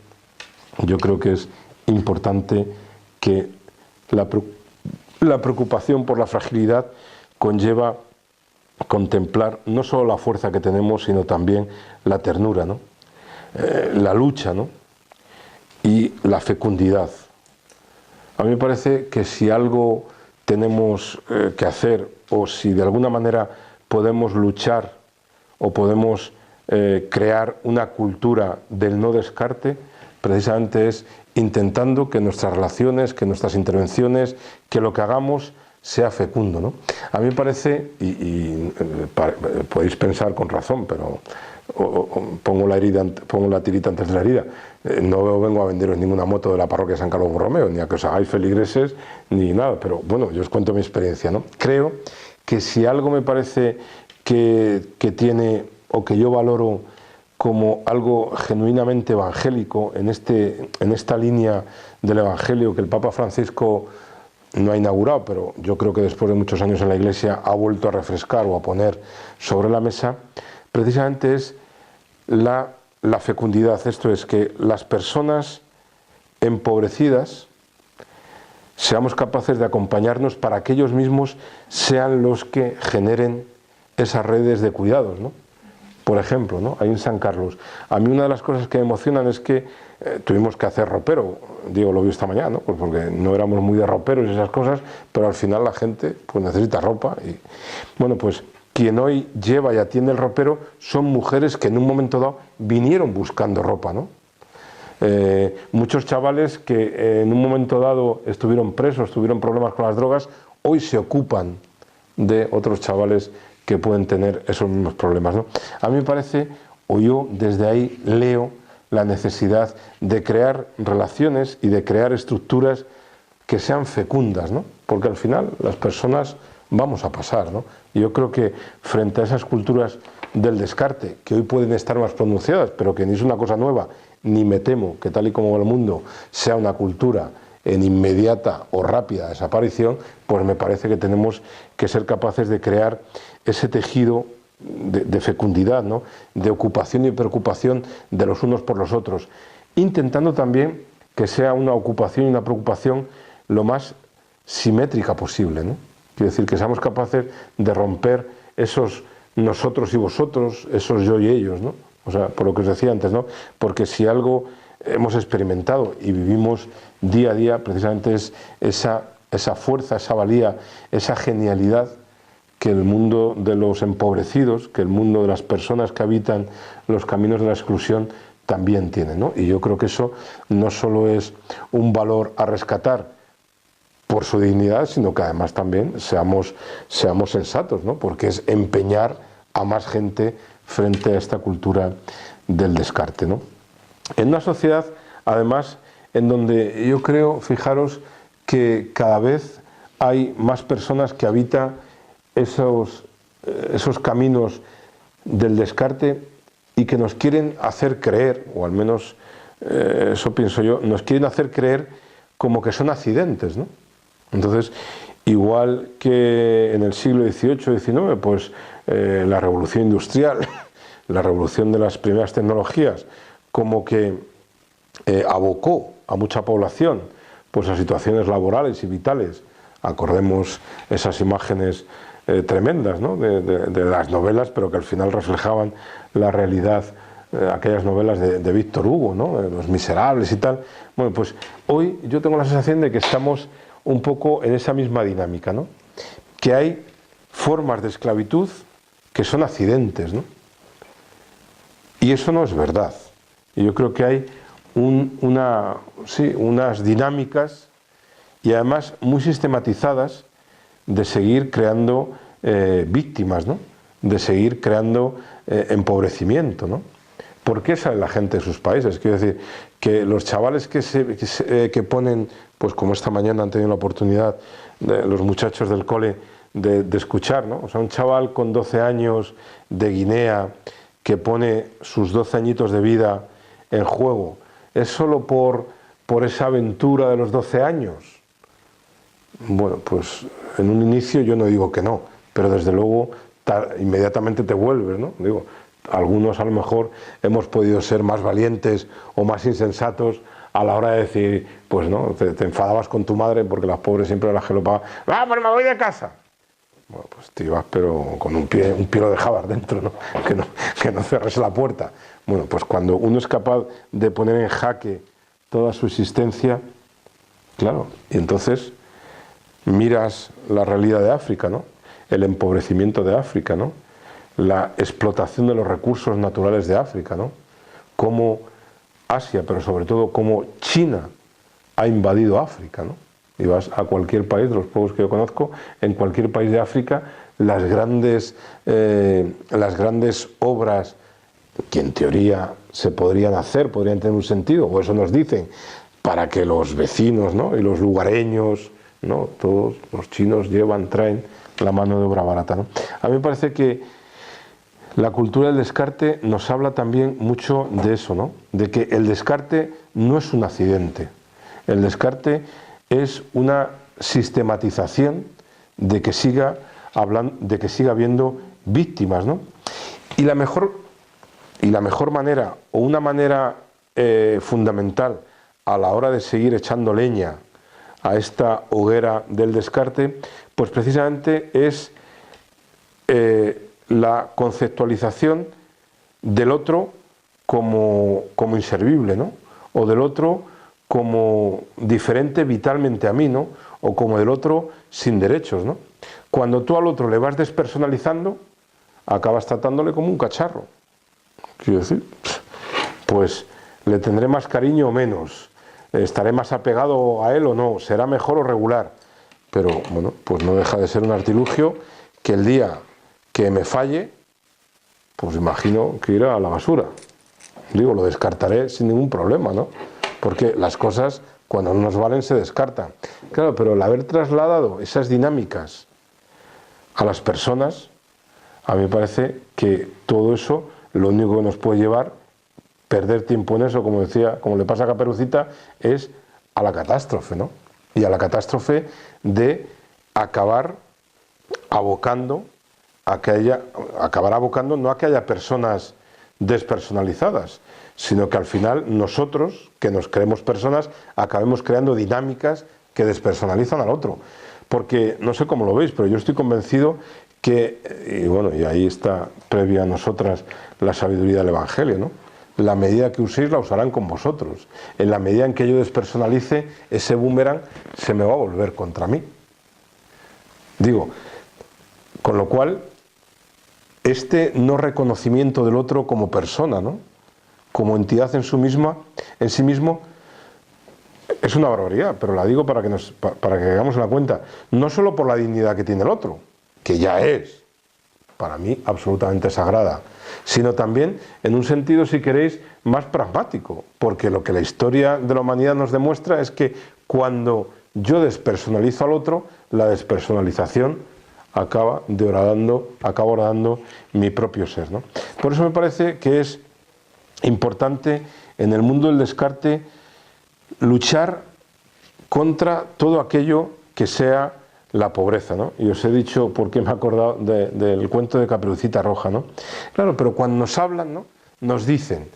Yo creo que es importante que la preocupación por la fragilidad conlleva contemplar no solo la fuerza que tenemos, sino también la ternura, ¿no? La lucha, ¿no? Y la fecundidad. A mí me parece que si algo tenemos que hacer, o si de alguna manera podemos luchar o podemos crear una cultura del no descarte, precisamente es intentando que nuestras relaciones, que nuestras intervenciones, que lo que hagamos sea fecundo, ¿no? A mí me parece, podéis pensar con razón, pero pongo la tirita antes de la herida. No vengo a venderos ninguna moto de la parroquia de San Carlos Borromeo, ni a que os hagáis feligreses, ni nada, pero bueno, yo os cuento mi experiencia, ¿no? Creo que si algo me parece que tiene, o que yo valoro como algo genuinamente evangélico en esta línea del Evangelio que el Papa Francisco no ha inaugurado, pero yo creo que después de muchos años en la Iglesia ha vuelto a refrescar o a poner sobre la mesa, precisamente es la fecundidad. Esto es, que las personas empobrecidas seamos capaces de acompañarnos para que ellos mismos sean los que generen esas redes de cuidados, ¿no? Por ejemplo, ¿no? Ahí en San Carlos, a mí una de las cosas que me emocionan es que tuvimos que hacer ropero. Digo, lo vi esta mañana, ¿no? Pues porque no éramos muy de roperos y esas cosas, pero al final la gente pues necesita ropa. Y bueno, pues quien hoy lleva y atiende el ropero son mujeres que en un momento dado vinieron buscando ropa, ¿no? Muchos chavales que en un momento dado estuvieron presos, tuvieron problemas con las drogas, hoy se ocupan de otros chavales que pueden tener esos mismos problemas, ¿no? A mí me parece, o yo desde ahí leo la necesidad de crear relaciones y de crear estructuras que sean fecundas, ¿no? Porque al final las personas vamos a pasar, ¿no? Y yo creo que frente a esas culturas del descarte, que hoy pueden estar más pronunciadas, pero que ni es una cosa nueva, ni me temo que tal y como va el mundo sea una cultura en inmediata o rápida desaparición, pues me parece que tenemos que ser capaces de crear ese tejido de fecundidad, ¿no? De ocupación y preocupación de los unos por los otros, intentando también que sea una ocupación y una preocupación lo más simétrica posible, ¿no? Quiero decir, que seamos capaces de romper esos nosotros y vosotros, esos yo y ellos, ¿no? O sea, por lo que os decía antes, ¿no? Porque si algo hemos experimentado y vivimos día a día, precisamente es esa fuerza, esa valía, esa genialidad que el mundo de los empobrecidos, que el mundo de las personas que habitan los caminos de la exclusión también tiene, ¿no? Y yo creo que eso no solo es un valor a rescatar por su dignidad, sino que además también seamos sensatos, ¿no? Porque es empeñar a más gente frente a esta cultura del descarte, ¿no? En una sociedad, además, en donde yo creo, fijaros, que cada vez hay más personas que habitan esos caminos del descarte y que nos quieren hacer creer, o al menos eso pienso yo, nos quieren hacer creer como que son accidentes, ¿no? Entonces, igual que en el siglo XVIII, XIX, pues la revolución industrial, la revolución de las primeras tecnologías, como que abocó a mucha población pues a situaciones laborales y vitales. Acordemos esas imágenes tremendas, ¿no? de las novelas, pero que al final reflejaban la realidad, aquellas novelas de Víctor Hugo, ¿no? Los Miserables y tal. Bueno, pues hoy yo tengo la sensación de que estamos un poco en esa misma dinámica, ¿no? Que hay formas de esclavitud que son accidentes, ¿no? Y eso no es verdad. Y yo creo que hay unas dinámicas y además muy sistematizadas de seguir creando víctimas, ¿no? De seguir creando empobrecimiento, ¿no? ¿Por qué sale la gente de sus países? Quiero decir, que los chavales que ponen, pues como esta mañana han tenido la oportunidad, los muchachos del cole, de escuchar, ¿no? O sea, un chaval con 12 años de Guinea que pone sus 12 añitos de vida en juego, ¿es solo por esa aventura de los 12 años? Bueno, pues en un inicio yo no digo que no, pero desde luego inmediatamente te vuelves, ¿no? Digo, algunos a lo mejor hemos podido ser más valientes o más insensatos a la hora de decir, pues no, te enfadabas con tu madre porque las pobres siempre las que lo pagan. ¡Ah, pues me voy de casa! Bueno, pues te ibas, pero con un pie lo dejabas dentro, ¿no? Que no cerres la puerta. Bueno, pues cuando uno es capaz de poner en jaque toda su existencia, claro, y entonces miras la realidad de África, ¿no? El empobrecimiento de África, ¿no? La explotación de los recursos naturales de África, ¿no? Cómo Asia, pero sobre todo cómo China ha invadido África, ¿no? Y vas a cualquier país, de los pocos que yo conozco, en cualquier país de África, las grandes obras que en teoría se podrían hacer, podrían tener un sentido, o eso nos dicen, para que los vecinos, ¿no? Y los lugareños, ¿no? Todos los chinos traen la mano de obra barata, ¿no? A mí me parece que la cultura del descarte nos habla también mucho de eso, ¿no? De que el descarte no es un accidente. El descarte es una sistematización de que siga habiendo víctimas, ¿no? Y la mejor manera, o una manera fundamental a la hora de seguir echando leña a esta hoguera del descarte, pues precisamente es la conceptualización del otro como inservible, ¿no? O del otro como diferente vitalmente a mí, ¿no? O como del otro sin derechos, ¿no? Cuando tú al otro le vas despersonalizando, acabas tratándole como un cacharro. Quiero decir, pues le tendré más cariño o menos, estaré más apegado a él o no, será mejor o regular, pero bueno, pues no deja de ser un artilugio que el día que me falle, pues imagino que irá a la basura. Digo, lo descartaré sin ningún problema, ¿no? Porque las cosas, cuando no nos valen, se descartan. Claro, pero el haber trasladado esas dinámicas a las personas, a mí me parece que todo eso, lo único que nos puede llevar, perder tiempo en eso, como decía, como le pasa a Caperucita, es a la catástrofe, ¿no? Y a la catástrofe de acabar abocando no a que haya personas despersonalizadas, sino que al final nosotros, que nos creemos personas, acabemos creando dinámicas que despersonalizan al otro. Porque, no sé cómo lo veis, pero yo estoy convencido que, y bueno, y ahí está previa a nosotras la sabiduría del Evangelio, ¿no? La medida que uséis la usarán con vosotros. En la medida en que yo despersonalice, ese boomerang se me va a volver contra mí. Digo, con lo cual, este no reconocimiento del otro como persona, ¿no? Como entidad en sí mismo, es una barbaridad, pero la digo para que hagamos una cuenta, no solo por la dignidad que tiene el otro, que ya es, para mí, absolutamente sagrada, sino también en un sentido, si queréis, más pragmático, porque lo que la historia de la humanidad nos demuestra es que cuando yo despersonalizo al otro, la despersonalización acabo horadando mi propio ser, ¿no? Por eso me parece que es importante en el mundo del descarte luchar contra todo aquello que sea la pobreza, ¿no? Y os he dicho porque me he acordado del cuento de Caperucita Roja, ¿no? Claro, pero cuando nos hablan, ¿no?, nos dicen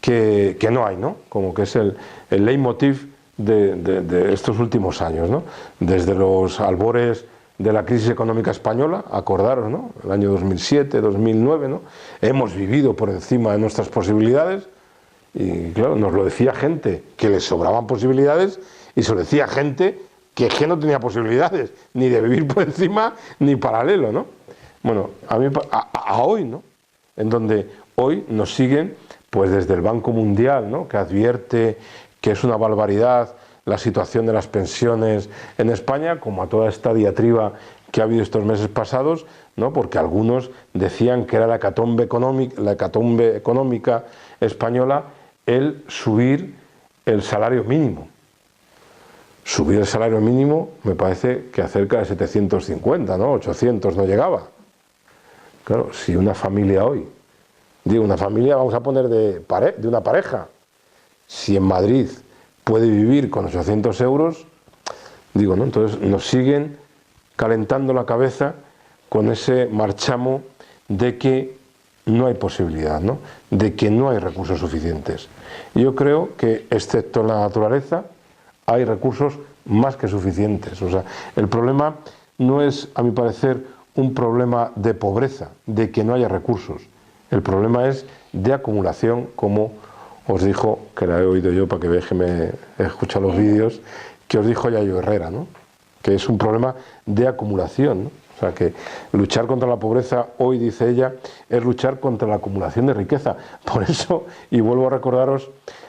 que no hay, ¿no? Como que es el leitmotiv de estos últimos años, ¿no? Desde los albores de la crisis económica española, acordaros, ¿no?, el año 2007, 2009, ¿no?, hemos vivido por encima de nuestras posibilidades, y claro, nos lo decía gente que les sobraban posibilidades, y se lo decía gente que no tenía posibilidades, ni de vivir por encima, ni paralelo, ¿no? Bueno, a hoy, ¿no?, en donde hoy nos siguen, pues desde el Banco Mundial, ¿no?, que advierte que es una barbaridad la situación de las pensiones en España, como a toda esta diatriba que ha habido estos meses pasados, ¿no?, porque algunos decían que era la hecatombe económica española el subir el salario mínimo. Subir el salario mínimo me parece que a cerca de 750, ¿no?, 800 no llegaba. Claro, si una familia hoy, digo una familia, vamos a poner de una pareja, si en Madrid puede vivir con 800 euros, digo, ¿no?, entonces nos siguen calentando la cabeza con ese marchamo de que no hay posibilidad, ¿no?, de que no hay recursos suficientes. Y yo creo que, excepto en la naturaleza, hay recursos más que suficientes. O sea, el problema no es, a mi parecer, un problema de pobreza, de que no haya recursos. El problema es de acumulación, como os dijo, que la he oído yo para que veáis que me he escuchado los vídeos, que os dijo Yayo Herrera, ¿no?, que es un problema de acumulación, ¿no? O sea, que luchar contra la pobreza hoy, dice ella, es luchar contra la acumulación de riqueza. Por eso, y vuelvo a recordaros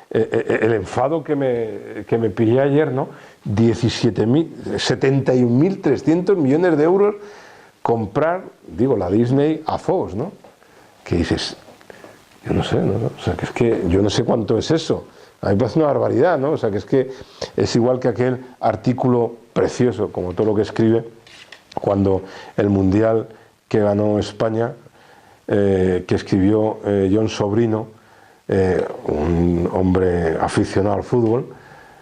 el enfado que me pillé ayer, ¿no?, 71.300 millones de euros comprar, digo, la Disney a Fox, ¿no? Que dices, yo no sé, ¿no? O sea, que es que yo no sé cuánto es eso. A mí me parece una barbaridad, ¿no? O sea, que es igual que aquel artículo precioso, como todo lo que escribe, cuando el Mundial que ganó España, que escribió John Sobrino, un hombre aficionado al fútbol,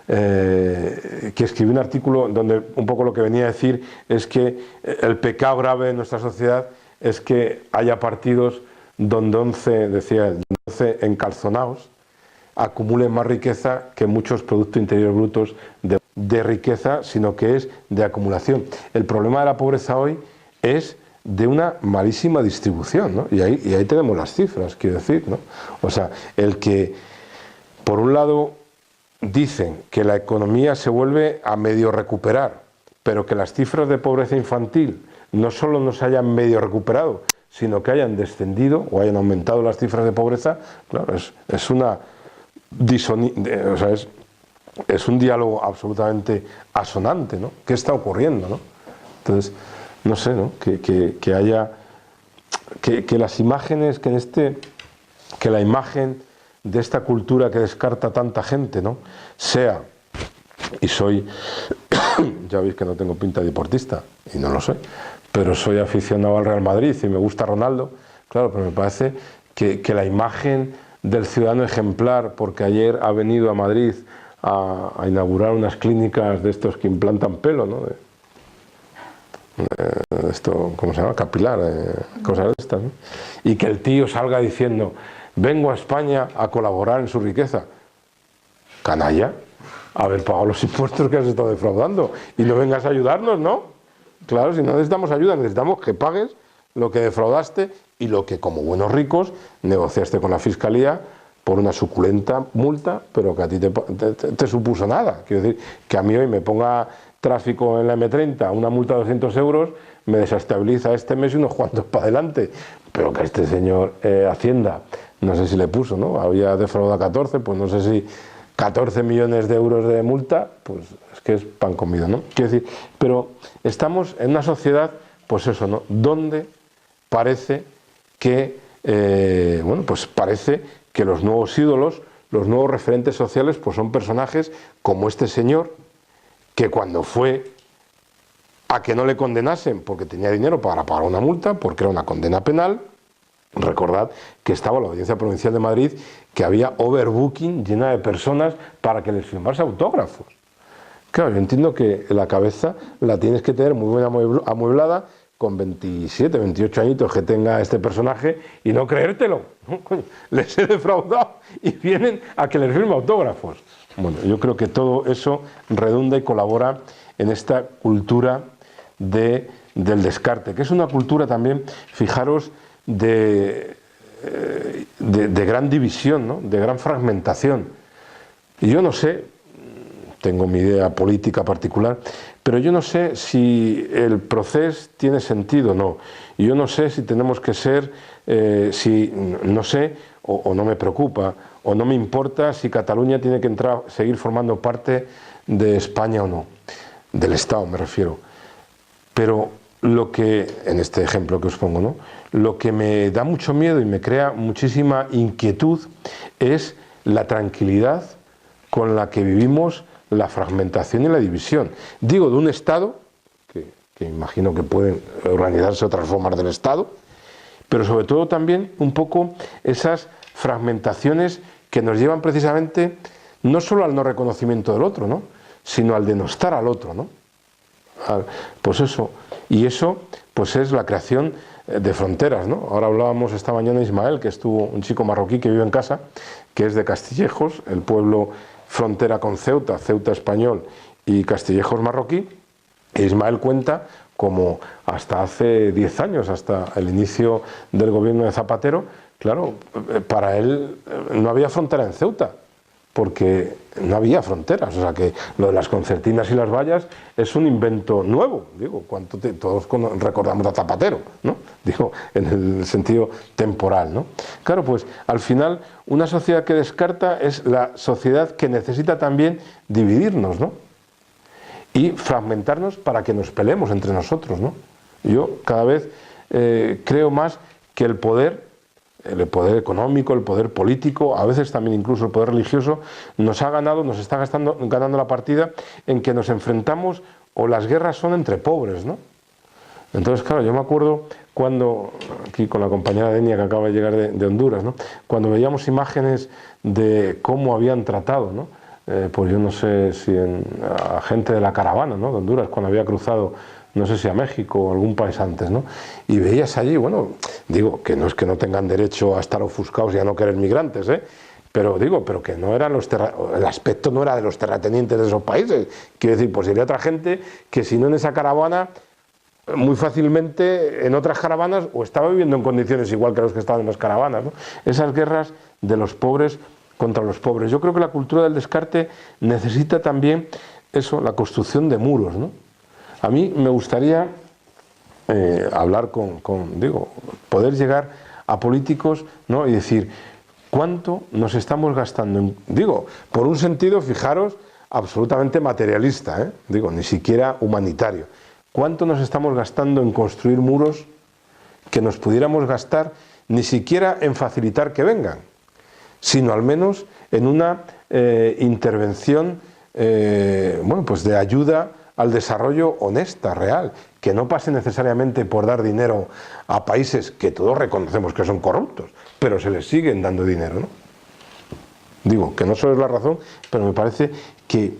que escribió un artículo donde un poco lo que venía a decir es que el pecado grave de nuestra sociedad es que haya partidos donde 11 encalzonados acumulen más riqueza que muchos productos interiores brutos de riqueza, sino que es de acumulación. El problema de la pobreza hoy es de una malísima distribución, ¿no? Y ahí tenemos las cifras, quiero decir, ¿no? O sea, el que, por un lado, dicen que la economía se vuelve a medio recuperar, pero que las cifras de pobreza infantil no solo no se hayan medio recuperado, sino que hayan descendido o hayan aumentado las cifras de pobreza, claro, es una o sea, es un diálogo absolutamente asonante, ¿no? ¿Qué está ocurriendo, no? Entonces, no sé, ¿no?, que haya que las imágenes que la imagen de esta cultura que descarta tanta gente, ¿no?, sea, y soy ya veis que no tengo pinta de deportista y no lo soy, pero soy aficionado al Real Madrid y me gusta Ronaldo, claro, pero me parece que la imagen del ciudadano ejemplar, porque ayer ha venido a Madrid a inaugurar unas clínicas de estos que implantan pelo, ¿no?, esto, ¿cómo se llama?, capilar, cosas de estas, ¿no?, y que el tío salga diciendo, vengo a España a colaborar en su riqueza. Canalla, haber pagado los impuestos que has estado defraudando y no vengas a ayudarnos, ¿no? Claro, si no necesitamos ayuda, necesitamos que pagues lo que defraudaste y lo que, como buenos ricos, negociaste con la Fiscalía por una suculenta multa, pero que a ti te supuso nada. Quiero decir, que a mí hoy me ponga tráfico en la M30 una multa de 200 euros, me desestabiliza este mes y unos cuantos para adelante, pero que a este señor Hacienda, no sé si le puso, ¿no?, había defraudado 14, pues no sé si 14 millones de euros de multa, pues es que es pan comido, ¿no? Quiero decir, pero estamos en una sociedad, pues eso, ¿no?, donde parece que, bueno, pues parece que los nuevos ídolos, los nuevos referentes sociales, pues son personajes como este señor, que cuando fue a que no le condenasen porque tenía dinero para pagar una multa, porque era una condena penal. Recordad que estaba la Audiencia Provincial de Madrid, que había overbooking llena de personas para que les firmase autógrafos. Claro, yo entiendo que la cabeza la tienes que tener muy bien amueblada, con 27, 28 añitos que tenga este personaje, y no creértelo. ¿No? Coño, les he defraudado y vienen a que les firme autógrafos. Bueno, yo creo que todo eso redunda y colabora en esta cultura del descarte, que es una cultura también, fijaros, de gran división, ¿no? De gran fragmentación. Y yo no sé, tengo mi idea política particular, pero yo no sé si el proceso tiene sentido o no. Y yo no sé si tenemos que ser, no sé, o no me preocupa, o no me importa si Cataluña tiene que seguir formando parte de España o no, del Estado me refiero. Pero lo que, en este ejemplo que os pongo, ¿no?, lo que me da mucho miedo y me crea muchísima inquietud es la tranquilidad con la que vivimos la fragmentación y la división. Digo, de un Estado, que imagino que pueden organizarse otras formas del Estado, pero sobre todo también un poco esas fragmentaciones que nos llevan precisamente no solo al no reconocimiento del otro, ¿no?, sino al denostar al otro, ¿no? Pues eso, y eso pues es la creación de fronteras, ¿no? Ahora hablábamos esta mañana Ismael, que estuvo, un chico marroquí que vive en casa, que es de Castillejos, el pueblo frontera con Ceuta, Ceuta español y Castillejos marroquí. E Ismael cuenta como hasta hace 10 años, hasta el inicio del gobierno de Zapatero, claro, para él no había frontera en Ceuta, porque no había fronteras. O sea que lo de las concertinas y las vallas es un invento nuevo. Digo, todos recordamos a Zapatero, ¿no? Digo, en el sentido temporal, ¿no? Claro, pues al final una sociedad que descarta es la sociedad que necesita también dividirnos, ¿no?, y fragmentarnos para que nos peleemos entre nosotros, ¿no? Yo cada vez creo más que el poder económico, el poder político, a veces también incluso el poder religioso, nos está ganando la partida en que nos enfrentamos, o las guerras son entre pobres, ¿no? Entonces, claro, yo me acuerdo cuando, aquí con la compañera Denia que acaba de llegar de Honduras, ¿no?, cuando veíamos imágenes de cómo habían tratado, ¿no?, pues yo no sé si a gente de la caravana, ¿no?, de Honduras, cuando había cruzado, no sé si a México o algún país antes, ¿no?, y veías allí, bueno, digo, que no es que no tengan derecho a estar ofuscados y a no querer migrantes, pero que no eran el aspecto no era de los terratenientes de esos países. Quiero decir, pues sería otra gente que, si no en esa caravana, muy fácilmente en otras caravanas, o estaba viviendo en condiciones igual que los que estaban en las caravanas, ¿no? Esas guerras de los pobres contra los pobres. Yo creo que la cultura del descarte necesita también eso, la construcción de muros, ¿no? A mí me gustaría hablar poder llegar a políticos, ¿no?, y decir, ¿cuánto nos estamos gastando por un sentido, fijaros, absolutamente materialista, ni siquiera humanitario? ¿Cuánto nos estamos gastando en construir muros que nos pudiéramos gastar ni siquiera en facilitar que vengan, sino al menos en una intervención pues de ayuda al desarrollo honesta, real, que no pase necesariamente por dar dinero a países que todos reconocemos que son corruptos, pero se les siguen dando dinero, ¿no? Digo, que no solo es la razón, pero me parece que,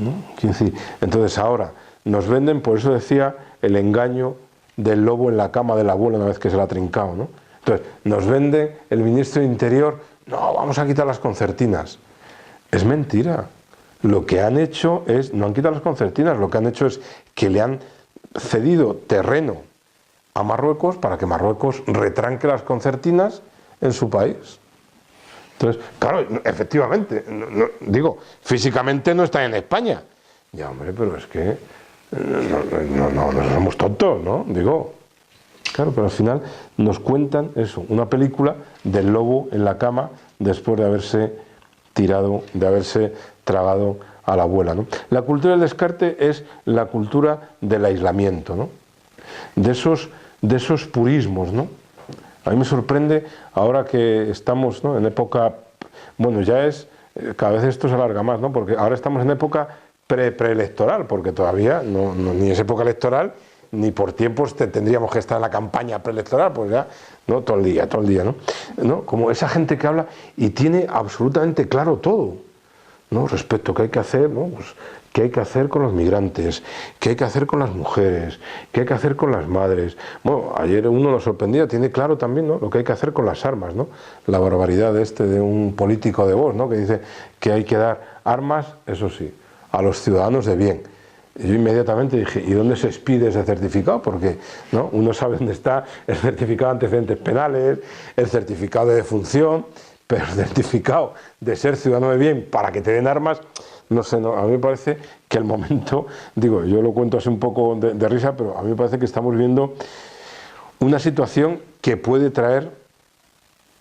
¿no?, quiero decir, entonces ahora nos venden, por eso decía, el engaño del lobo en la cama del abuelo una vez que se la ha trincado, ¿no? Entonces, nos vende el ministro de Interior, no, vamos a quitar las concertinas. Es mentira. Lo que han hecho no han quitado las concertinas, lo que han hecho es que le han cedido terreno a Marruecos para que Marruecos retranque las concertinas en su país. Entonces, claro, efectivamente, físicamente no están en España. Ya, hombre, pero es que no somos tontos, ¿no? Claro, pero al final nos cuentan eso, una película del lobo en la cama después de haberse tragado a la abuela, ¿no? La cultura del descarte es la cultura del aislamiento, ¿no?, de esos purismos, ¿no? A mí me sorprende ahora que estamos, ¿no?, en época, bueno, cada vez esto se alarga más, ¿no?, porque ahora estamos en época preelectoral, porque todavía ni es época electoral, ni por tiempos tendríamos que estar en la campaña preelectoral, pues ya, ¿no? Todo el día, ¿no? Como esa gente que habla y tiene absolutamente claro todo, ¿no? Respecto a qué hay que hacer, ¿no? Pues, qué hay que hacer con los migrantes, qué hay que hacer con las mujeres, qué hay que hacer con las madres. Bueno, ayer uno nos sorprendía, tiene claro también, ¿no? Lo que hay que hacer con las armas, ¿no? La barbaridad de un político de Vox, ¿no? Que dice que hay que dar armas, eso sí, a los ciudadanos de bien. Y yo inmediatamente dije, ¿y dónde se expide ese certificado? Porque, ¿no? Uno sabe dónde está el certificado de antecedentes penales, el certificado de defunción, pero el certificado de ser ciudadano de bien para que te den armas, no sé, no, a mí me parece que el momento, digo, yo lo cuento así un poco de risa, pero a mí me parece que estamos viendo una situación que puede traer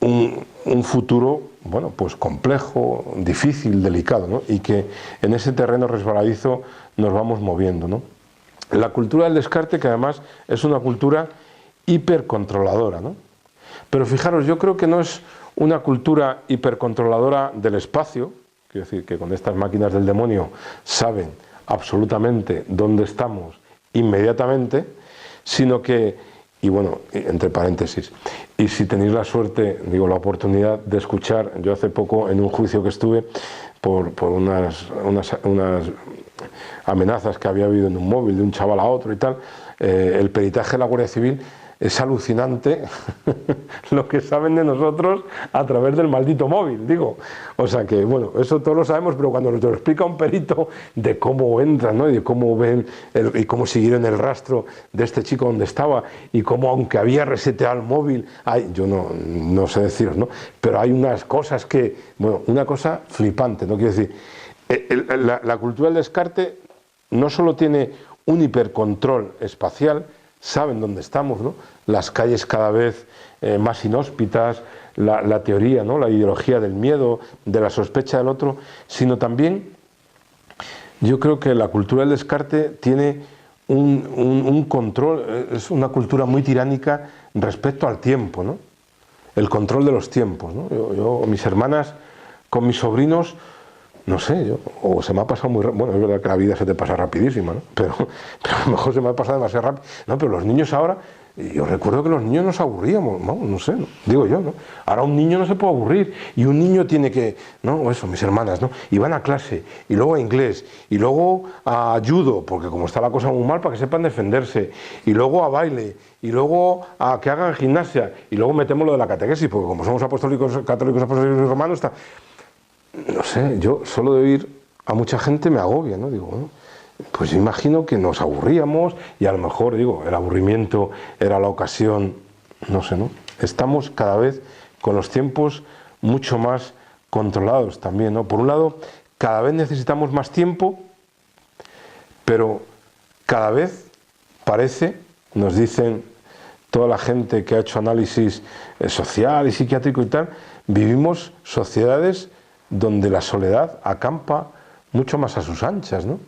un futuro, bueno, pues complejo, difícil, delicado, ¿no? Y que en ese terreno resbaladizo nos vamos moviendo, ¿no? La cultura del descarte, que además es una cultura hipercontroladora, ¿no? Pero fijaros, yo creo que no es una cultura hipercontroladora del espacio, quiero decir que con estas máquinas del demonio saben absolutamente dónde estamos inmediatamente, sino que, y bueno, entre paréntesis, y si tenéis la suerte, digo, la oportunidad de escuchar, yo hace poco en un juicio que estuve por unas amenazas que había habido en un móvil de un chaval a otro y tal, el peritaje de la Guardia Civil, es alucinante lo que saben de nosotros a través del maldito móvil, digo. O sea que, bueno, eso todos lo sabemos, pero cuando nos lo explica un perito de cómo entran, ¿no? Y de cómo ven y cómo siguieron el rastro de este chico donde estaba y cómo, aunque había reseteado el móvil, yo no sé deciros, ¿no? Pero hay unas cosas que, bueno, una cosa flipante, ¿no? Quiero decir, la cultura del descarte no solo tiene un hipercontrol espacial, saben dónde estamos, ¿no? Las calles cada vez más inhóspitas, la teoría, ¿no? La ideología del miedo, de la sospecha del otro, sino también yo creo que la cultura del descarte tiene un control, es una cultura muy tiránica respecto al tiempo, ¿no? El control de los tiempos, ¿no? Yo mis hermanas con mis sobrinos, no sé, o se me ha pasado muy rápido, bueno, es verdad que la vida se te pasa rapidísima, ¿no? Pero a lo mejor se me ha pasado demasiado rápido, no, pero los niños ahora, yo recuerdo que los niños nos aburríamos, no sé, ¿no? Digo yo, ¿no? Ahora un niño no se puede aburrir, y un niño tiene que, ¿no? Eso, mis hermanas, ¿no? Y van a clase, y luego a inglés, y luego a judo, porque como está la cosa muy mal, para que sepan defenderse, y luego a baile, y luego a que hagan gimnasia, y luego metemos lo de la catequesis, porque como somos apostólicos, católicos, apostólicos romanos, está... No sé, yo solo de oír a mucha gente me agobia, ¿no? Digo, bueno, pues yo imagino que nos aburríamos y a lo mejor, digo, el aburrimiento era la ocasión, no sé, ¿no? Estamos cada vez con los tiempos mucho más controlados también, ¿no? Por un lado, cada vez necesitamos más tiempo, pero cada vez parece, nos dicen toda la gente que ha hecho análisis social y psiquiátrico y tal, vivimos sociedades donde la soledad acampa mucho más a sus anchas, ¿no?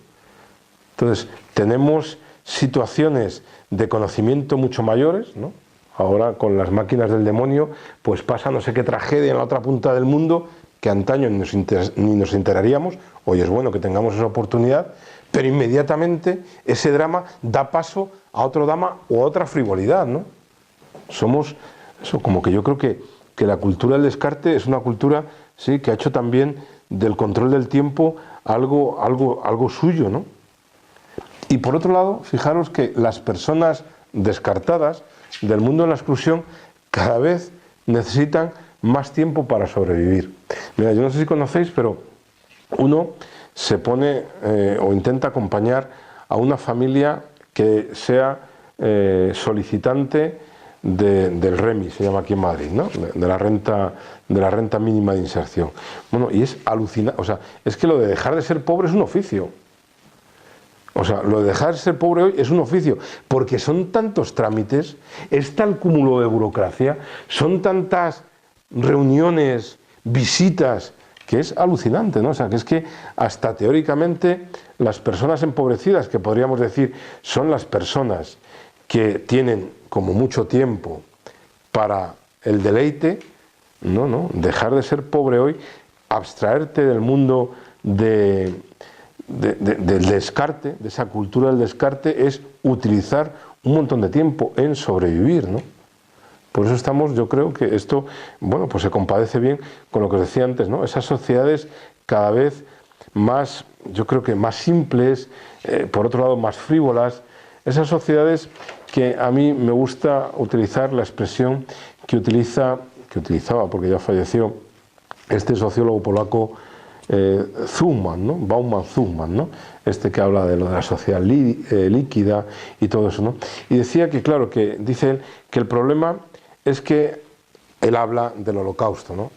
Entonces, tenemos situaciones de conocimiento mucho mayores, ¿no? Ahora, con las máquinas del demonio, pues pasa no sé qué tragedia en la otra punta del mundo, que antaño ni nos enteraríamos, hoy es bueno que tengamos esa oportunidad, pero inmediatamente ese drama da paso a otro drama o a otra frivolidad, ¿no? Somos, eso, como que yo creo que la cultura del descarte es una cultura, sí, que ha hecho también del control del tiempo algo suyo, ¿no? Y por otro lado, fijaros que las personas descartadas del mundo de la exclusión cada vez necesitan más tiempo para sobrevivir. Mira, yo no sé si conocéis, pero uno se pone o intenta acompañar a una familia que sea solicitante del REMI, se llama aquí en Madrid, ¿no? de la renta mínima de inserción. Bueno, y es alucinante, o sea, es que lo de dejar de ser pobre es un oficio. O sea, lo de dejar de ser pobre hoy es un oficio, porque son tantos trámites, es tal cúmulo de burocracia, son tantas reuniones, visitas, que es alucinante, ¿no? O sea, que es que hasta teóricamente las personas empobrecidas, que podríamos decir son las personas que tienen como mucho tiempo para el deleite, no, dejar de ser pobre hoy, abstraerte del mundo de del descarte, de esa cultura del descarte, es utilizar un montón de tiempo en sobrevivir, ¿no? Por eso estamos, yo creo que esto, bueno, pues se compadece bien con lo que os decía antes, ¿no? Esas sociedades cada vez más, yo creo que más simples, por otro lado más frívolas, esas sociedades que a mí me gusta utilizar la expresión que utilizaba, porque ya falleció, este sociólogo polaco Zuchman, ¿no? Bauman-Zuchman, ¿no? Este que habla de lo de la sociedad líquida y todo eso, ¿no? Y decía que, claro, que dice él que el problema es que él habla del Holocausto, ¿no?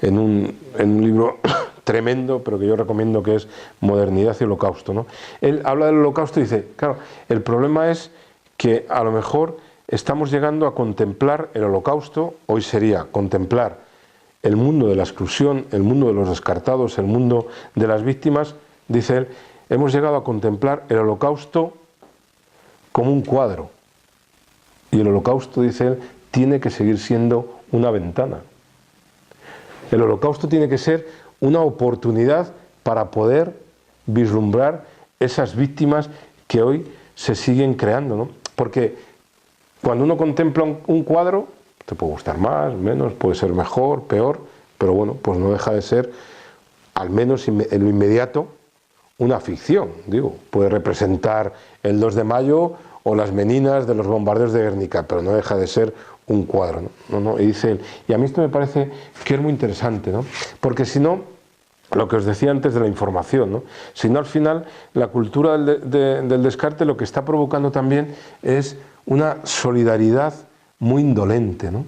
En un libro tremendo, pero que yo recomiendo, que es Modernidad y Holocausto, ¿no? Él habla del Holocausto y dice, claro, el problema es que a lo mejor estamos llegando a contemplar el Holocausto, hoy sería contemplar el mundo de la exclusión, el mundo de los descartados, el mundo de las víctimas, dice él, hemos llegado a contemplar el Holocausto como un cuadro. Y el Holocausto, dice él, tiene que seguir siendo una ventana. El Holocausto tiene que ser una oportunidad para poder vislumbrar esas víctimas que hoy se siguen creando, ¿no? Porque cuando uno contempla un cuadro, te puede gustar más, menos, puede ser mejor, peor, pero bueno, pues no deja de ser, al menos en lo inmediato, una ficción. Digo, puede representar el 2 de mayo o las meninas de los bombardeos de Guernica, pero no deja de ser un cuadro, ¿no? Y dice él, y a mí esto me parece que es muy interesante, ¿no? Porque si no, lo que os decía antes de la información, ¿no? Si no, al final, la cultura del descarte lo que está provocando también es una solidaridad muy indolente, ¿no?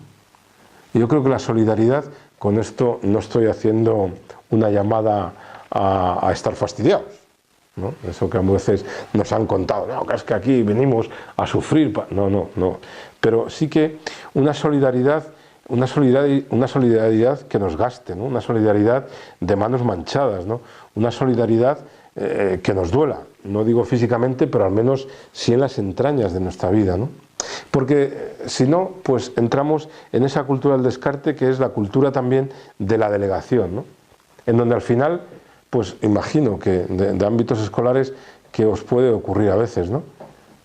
Y yo creo que la solidaridad, con esto no estoy haciendo una llamada a estar fastidiados, ¿no? Eso que a veces nos han contado, no, que es que aquí venimos a sufrir, no, pero sí que una solidaridad que nos gaste, ¿no? Una solidaridad de manos manchadas, ¿no? Una solidaridad que nos duela, no digo físicamente, pero al menos sí en las entrañas de nuestra vida, ¿no? Porque si no, pues entramos en esa cultura del descarte, que es la cultura también de la delegación, ¿no? En donde al final, pues imagino que de ámbitos escolares que os puede ocurrir a veces, ¿no?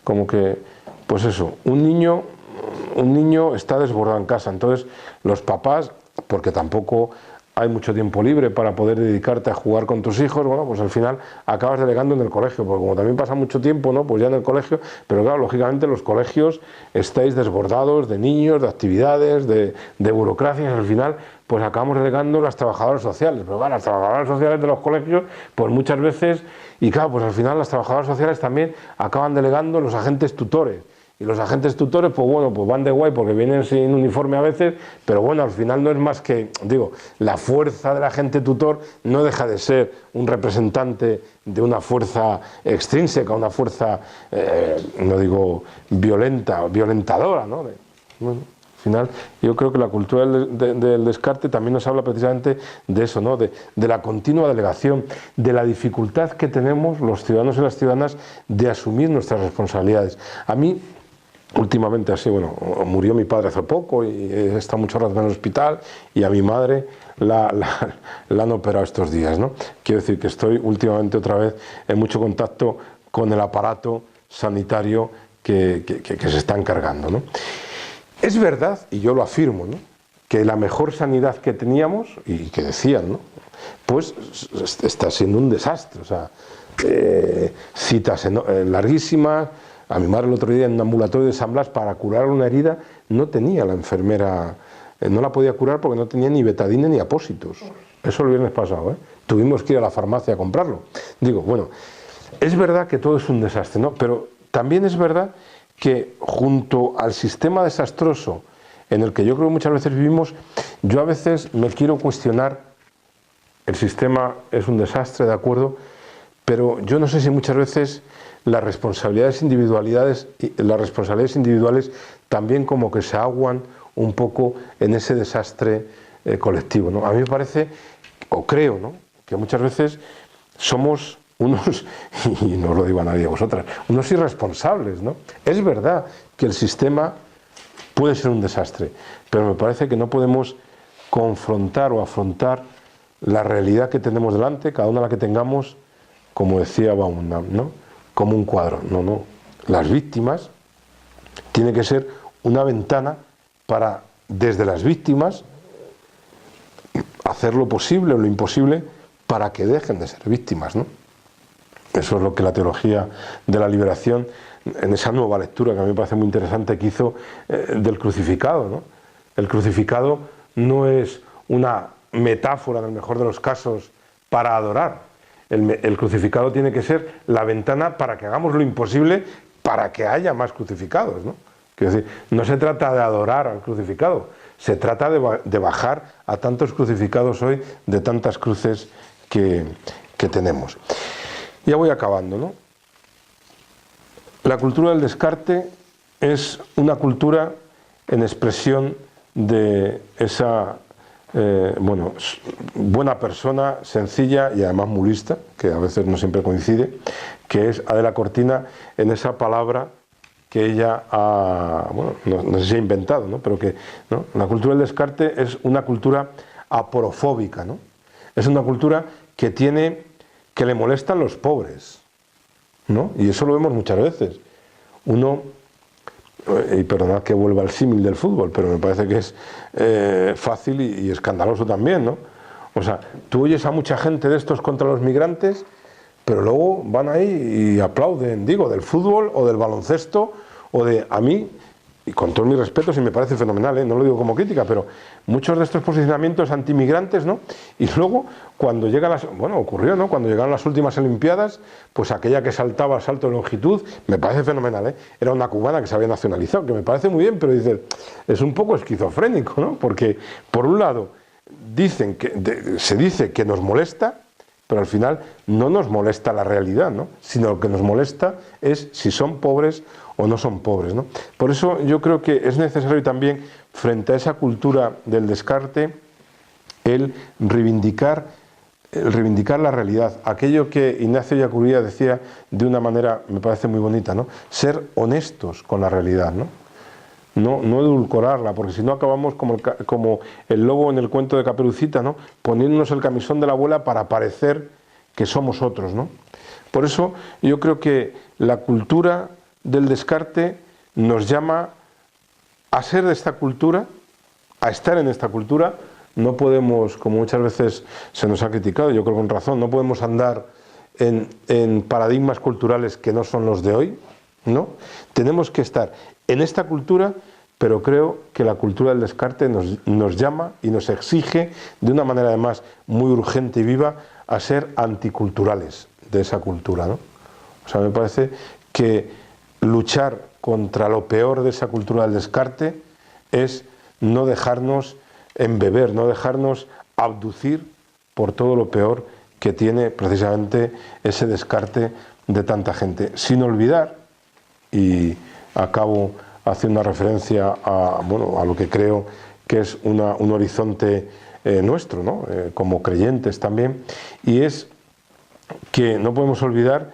Como que, pues eso, un niño está desbordado en casa, entonces los papás, porque tampoco hay mucho tiempo libre para poder dedicarte a jugar con tus hijos, bueno, pues al final acabas delegando en el colegio, porque como también pasa mucho tiempo, ¿no? Pues ya en el colegio, pero claro, lógicamente los colegios estáis desbordados de niños, de actividades, de burocracias, al final pues acabamos delegando las trabajadoras sociales, pero bueno, las trabajadoras sociales de los colegios, pues muchas veces, y claro, pues al final las trabajadoras sociales también acaban delegando los agentes tutores. Y los agentes tutores, pues bueno, pues van de guay porque vienen sin uniforme a veces, pero bueno, al final no es más que, digo, la fuerza del agente tutor no deja de ser un representante de una fuerza extrínseca, una fuerza, no digo violentadora, ¿no? Bueno, al final yo creo que la cultura del descarte también nos habla precisamente de eso, ¿no? De la continua delegación, de la dificultad que tenemos los ciudadanos y las ciudadanas de asumir nuestras responsabilidades. A mí, últimamente así, bueno, murió mi padre hace poco y he estado mucho rato en el hospital, y a mi madre la han operado estos días, ¿no? Quiero decir que estoy últimamente otra vez en mucho contacto con el aparato sanitario que se está encargando, ¿no? Es verdad, y yo lo afirmo, ¿no?, que la mejor sanidad que teníamos, y que decían, ¿no?, pues está siendo un desastre. O sea, citas larguísimas. A mi madre el otro día en un ambulatorio de San Blas, para curar una herida, no tenía la enfermera, no la podía curar porque no tenía ni betadine ni apósitos. Eso el viernes pasado, ¿eh? Tuvimos que ir a la farmacia a comprarlo. Digo, bueno, es verdad que todo es un desastre, ¿no? Pero también es verdad que junto al sistema desastroso en el que yo creo que muchas veces vivimos, yo a veces me quiero cuestionar. El sistema es un desastre, de acuerdo, pero yo no sé si muchas veces las responsabilidades individuales también como que se aguan un poco en ese desastre colectivo, ¿no? A mí me parece, o creo, ¿no?, que muchas veces somos unos, y no os lo digo a nadie de vosotras, unos irresponsables, ¿no? Es verdad que el sistema puede ser un desastre, pero me parece que no podemos confrontar o afrontar la realidad que tenemos delante, cada una la que tengamos, como decía Baumgartner, ¿no? Como un cuadro. No, no. Las víctimas tiene que ser una ventana para, desde las víctimas, hacer lo posible o lo imposible para que dejen de ser víctimas, ¿no? Eso es lo que la teología de la liberación, en esa nueva lectura que a mí me parece muy interesante que hizo del crucificado, ¿no? El crucificado no es una metáfora, en el mejor de los casos, para adorar. El crucificado tiene que ser la ventana para que hagamos lo imposible para que haya más crucificados, ¿no? Quiero decir, no se trata de adorar al crucificado, se trata de bajar a tantos crucificados hoy, de tantas cruces que tenemos. Ya voy acabando, ¿no? La cultura del descarte es una cultura en expresión de esa buena persona, sencilla y además muy lista, que a veces no siempre coincide, que es Adela Cortina, en esa palabra que ella ha, no sé si ha inventado, ¿no? Pero que, ¿no? La cultura del descarte es una cultura aporofóbica, ¿no? Es una cultura que le molestan los pobres, ¿no? Y eso lo vemos muchas veces. Uno, y perdonad que vuelva al símil del fútbol, pero me parece que es fácil y escandaloso también, ¿no? O sea, tú oyes a mucha gente de estos contra los migrantes, pero luego van ahí y aplauden, digo, del fútbol o del baloncesto o de, a mí, y con todos mis respetos, y me parece fenomenal, no lo digo como crítica, pero muchos de estos posicionamientos antimigrantes, ¿no? Y luego, cuando llegan ocurrió, ¿no? Cuando llegaron las últimas Olimpiadas, pues aquella que saltaba al salto de longitud, me parece fenomenal, Era una cubana que se había nacionalizado, que me parece muy bien, pero dice, es un poco esquizofrénico, ¿no? Porque, por un lado, se dice que nos molesta, pero al final no nos molesta la realidad, ¿no? Sino lo que nos molesta es si son pobres o no son pobres, ¿no? Por eso yo creo que es necesario también, frente a esa cultura del descarte, el reivindicar la realidad. Aquello que Ignacio Ellacuría decía de una manera, me parece muy bonita, ¿no? Ser honestos con la realidad, ¿no? No edulcorarla, porque si no acabamos como el lobo en el cuento de Caperucita, ¿no? Poniéndonos el camisón de la abuela para parecer que somos otros, ¿no? Por eso yo creo que la cultura del descarte nos llama a ser de esta cultura, a estar en esta cultura. No podemos, como muchas veces se nos ha criticado, yo creo con razón, no podemos andar en paradigmas culturales que no son los de hoy, ¿no? Tenemos que estar en esta cultura, pero creo que la cultura del descarte nos llama y nos exige, de una manera además muy urgente y viva, a ser anticulturales de esa cultura, ¿no? O sea, me parece que luchar contra lo peor de esa cultura del descarte es no dejarnos embeber, no dejarnos abducir por todo lo peor que tiene precisamente ese descarte de tanta gente, sin olvidar, y acabo haciendo una referencia a lo que creo que es un horizonte nuestro, ¿no? Como creyentes también, y es que no podemos olvidar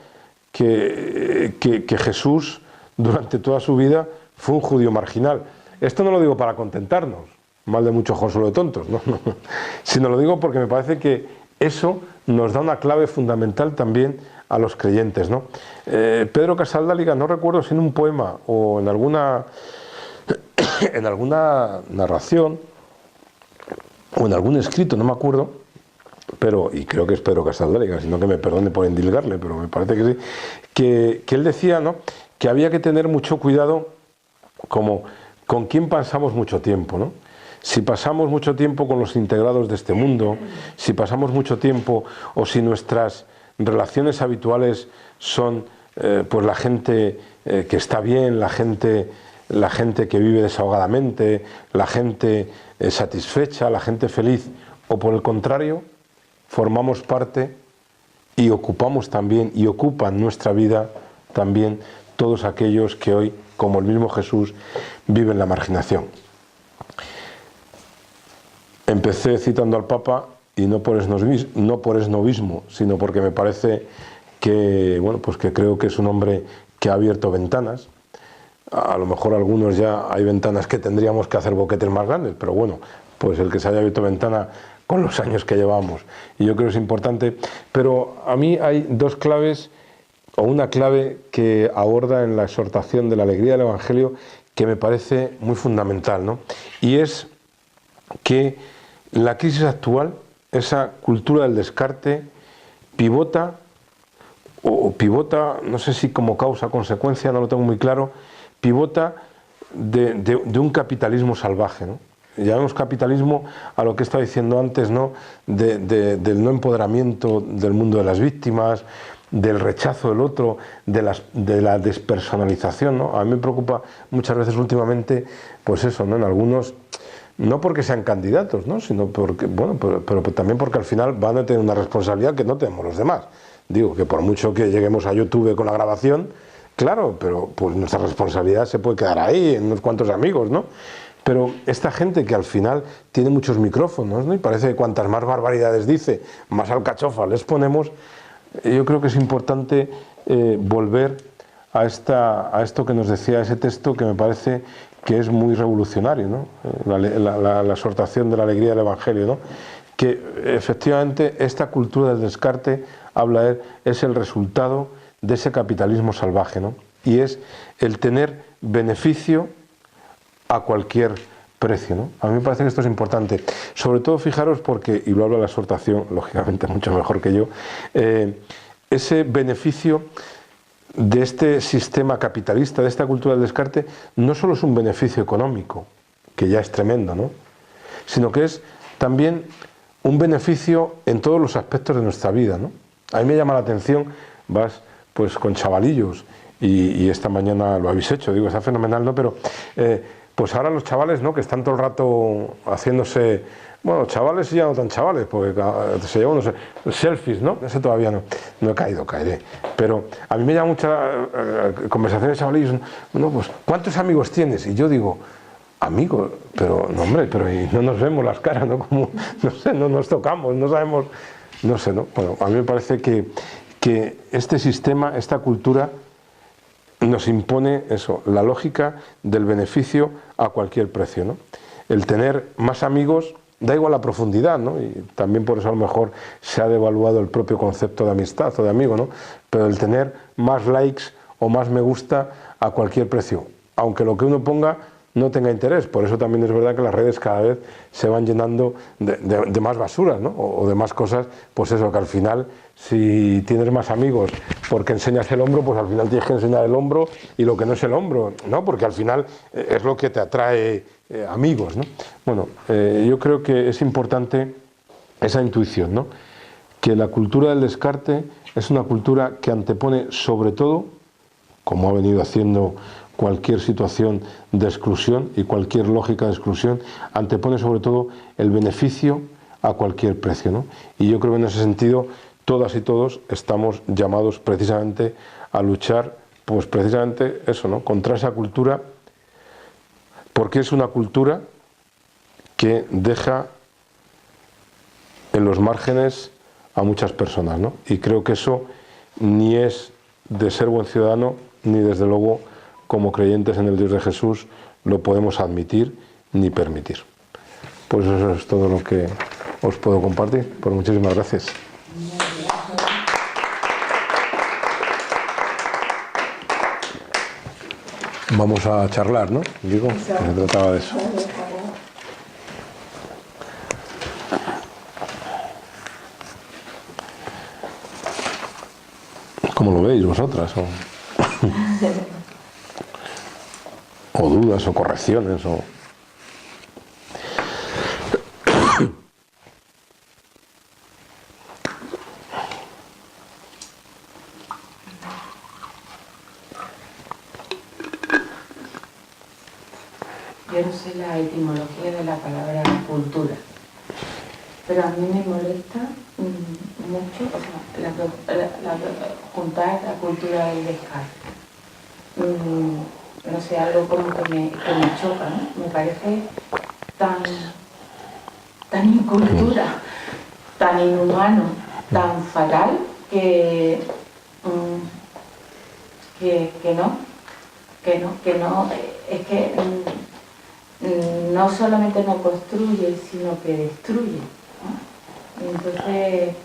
que Jesús durante toda su vida fue un judío marginal. Esto no lo digo para contentarnos, mal de mucho consuelo de tontos, ¿no? Sino lo digo porque me parece que eso nos da una clave fundamental también a los creyentes, ¿no? Pedro Casaldáliga, no recuerdo si en un poema o en alguna narración o en algún escrito, no me acuerdo, pero, y creo que es Pedro Casaldáliga, sino que me perdone por endilgarle, pero me parece que sí, que él decía, ¿no?, que había que tener mucho cuidado como con quién pasamos mucho tiempo, ¿no? Si pasamos mucho tiempo con los integrados de este mundo, si pasamos mucho tiempo o si nuestras relaciones habituales son pues la gente que está bien, la gente que vive desahogadamente, la gente satisfecha, la gente feliz, o por el contrario, formamos parte y ocupamos también y ocupan nuestra vida también todos aquellos que hoy, como el mismo Jesús, viven la marginación. Empecé citando al Papa, y no por esnovismo, sino porque me parece que, bueno, pues que creo que es un hombre que ha abierto ventanas. A lo mejor algunos ya hay ventanas que tendríamos que hacer boquetes más grandes, pero bueno, pues el que se haya abierto ventana con los años que llevamos. Y yo creo que es importante. Pero a mí hay dos claves, o una clave que aborda en la exhortación de la alegría del Evangelio, que me parece muy fundamental, ¿no? Y es que la crisis actual, esa cultura del descarte, pivota, no sé si como causa o consecuencia, no lo tengo muy claro, pivota de un capitalismo salvaje, ¿no? Llamemos capitalismo a lo que he estado diciendo antes, ¿no? Del no empoderamiento del mundo de las víctimas, del rechazo del otro, de la despersonalización, ¿no? A mí me preocupa muchas veces últimamente, pues eso, ¿no? En algunos, no porque sean candidatos, ¿no? Sino porque, bueno, pero también porque al final van a tener una responsabilidad que no tenemos los demás. Digo que por mucho que lleguemos a YouTube con la grabación, claro, pero pues nuestra responsabilidad se puede quedar ahí, en unos cuantos amigos, ¿no? Pero esta gente que al final tiene muchos micrófonos, ¿no? Y parece que cuantas más barbaridades dice, más alcachofa les ponemos. Yo creo que es importante volver a esto que nos decía ese texto, que me parece que es muy revolucionario, ¿no? La exhortación de la alegría del Evangelio, ¿no? Que efectivamente esta cultura del descarte, habla él, es el resultado de ese capitalismo salvaje, ¿no? Y es el tener beneficio a cualquier precio, ¿no? A mí me parece que esto es importante. Sobre todo, fijaros, porque, y lo habla la exhortación, lógicamente mucho mejor que yo, ese beneficio de este sistema capitalista, de esta cultura del descarte, no solo es un beneficio económico, que ya es tremendo, ¿no? Sino que es también un beneficio en todos los aspectos de nuestra vida, ¿no? A mí me llama la atención, vas pues con chavalillos, y esta mañana lo habéis hecho, digo, está fenomenal, ¿no? Pero pues ahora los chavales, ¿no? Que están todo el rato haciéndose, bueno, chavales y ya no tan chavales, porque se llevan unos selfies, ¿no? Ese todavía no he caído, caeré. Pero a mí me llama mucha conversación de chavalillos, no, pues, ¿cuántos amigos tienes? Y yo digo, amigos, pero no, hombre, pero y no nos vemos las caras, ¿no? Como, no sé, no nos tocamos, no sabemos, no sé, ¿no? Bueno, a mí me parece que este sistema, esta cultura, nos impone eso, la lógica del beneficio a cualquier precio, ¿no? El tener más amigos, da igual la profundidad, ¿no? Y también por eso a lo mejor se ha devaluado el propio concepto de amistad o de amigo, ¿no? Pero el tener más likes o más me gusta a cualquier precio, aunque lo que uno ponga no tenga interés. Por eso también es verdad que las redes cada vez se van llenando de más basura, ¿no? O de más cosas, pues eso, que al final, si tienes más amigos porque enseñas el hombro, pues al final tienes que enseñar el hombro y lo que no es el hombro, ¿no? Porque al final es lo que te atrae amigos, ¿no? Bueno, yo creo que es importante esa intuición, ¿no? Que la cultura del descarte es una cultura que antepone sobre todo, como ha venido haciendo cualquier situación de exclusión y cualquier lógica de exclusión, antepone sobre todo el beneficio a cualquier precio, ¿no? Y yo creo que en ese sentido todas y todos estamos llamados precisamente a luchar, pues precisamente eso, ¿no? Contra esa cultura, porque es una cultura que deja en los márgenes a muchas personas, ¿no? Y creo que eso ni es de ser buen ciudadano, ni desde luego como creyentes en el Dios de Jesús lo podemos admitir ni permitir. Pues eso es todo lo que os puedo compartir. Pues muchísimas gracias. Vamos a charlar, ¿no? Digo, que se trataba de eso. ¿Cómo lo veis vosotras? O dudas o correcciones o... Yo no sé la etimología de la palabra cultura, pero a mí me molesta mucho, o sea, juntar la cultura del descarte. No sé, algo como que me choca, ¿no? Me parece tan incultura, tan inhumano, tan fatal que no, es que no solamente no construye, sino que destruye. ¿no? Y entonces,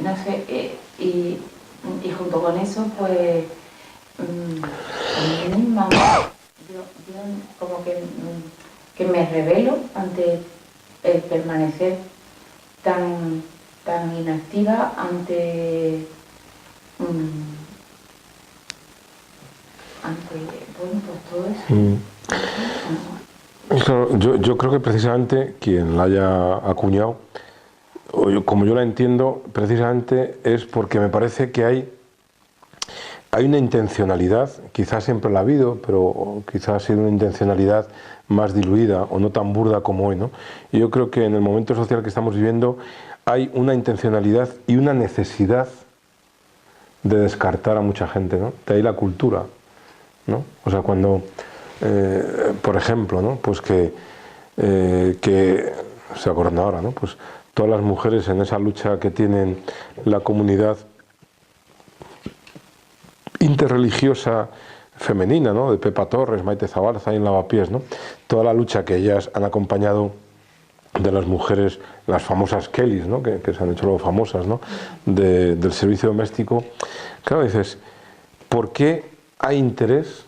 no sé, y junto con eso, pues, a mí misma, yo como que me rebelo ante el permanecer tan inactiva ante bueno, pues todo eso. Claro, yo creo que precisamente quien la haya acuñado, como yo la entiendo, precisamente es porque me parece que hay una intencionalidad, quizás siempre la ha habido, pero quizás ha sido una intencionalidad más diluida o no tan burda como hoy, ¿no? Y yo creo que en el momento social que estamos viviendo hay una intencionalidad y una necesidad de descartar a mucha gente, ¿no? De ahí la cultura, ¿no? O sea, cuando, por ejemplo, ¿no? Pues que se acuerdan ahora, ¿no? Pues todas las mujeres en esa lucha que tienen la comunidad interreligiosa femenina, ¿no? De Pepa Torres, Maite Zabalza y en Lavapiés, ¿no? Toda la lucha que ellas han acompañado de las mujeres, las famosas Kellys, ¿no? Que se han hecho luego famosas, ¿no? Del servicio doméstico. Claro, dices, ¿por qué hay interés,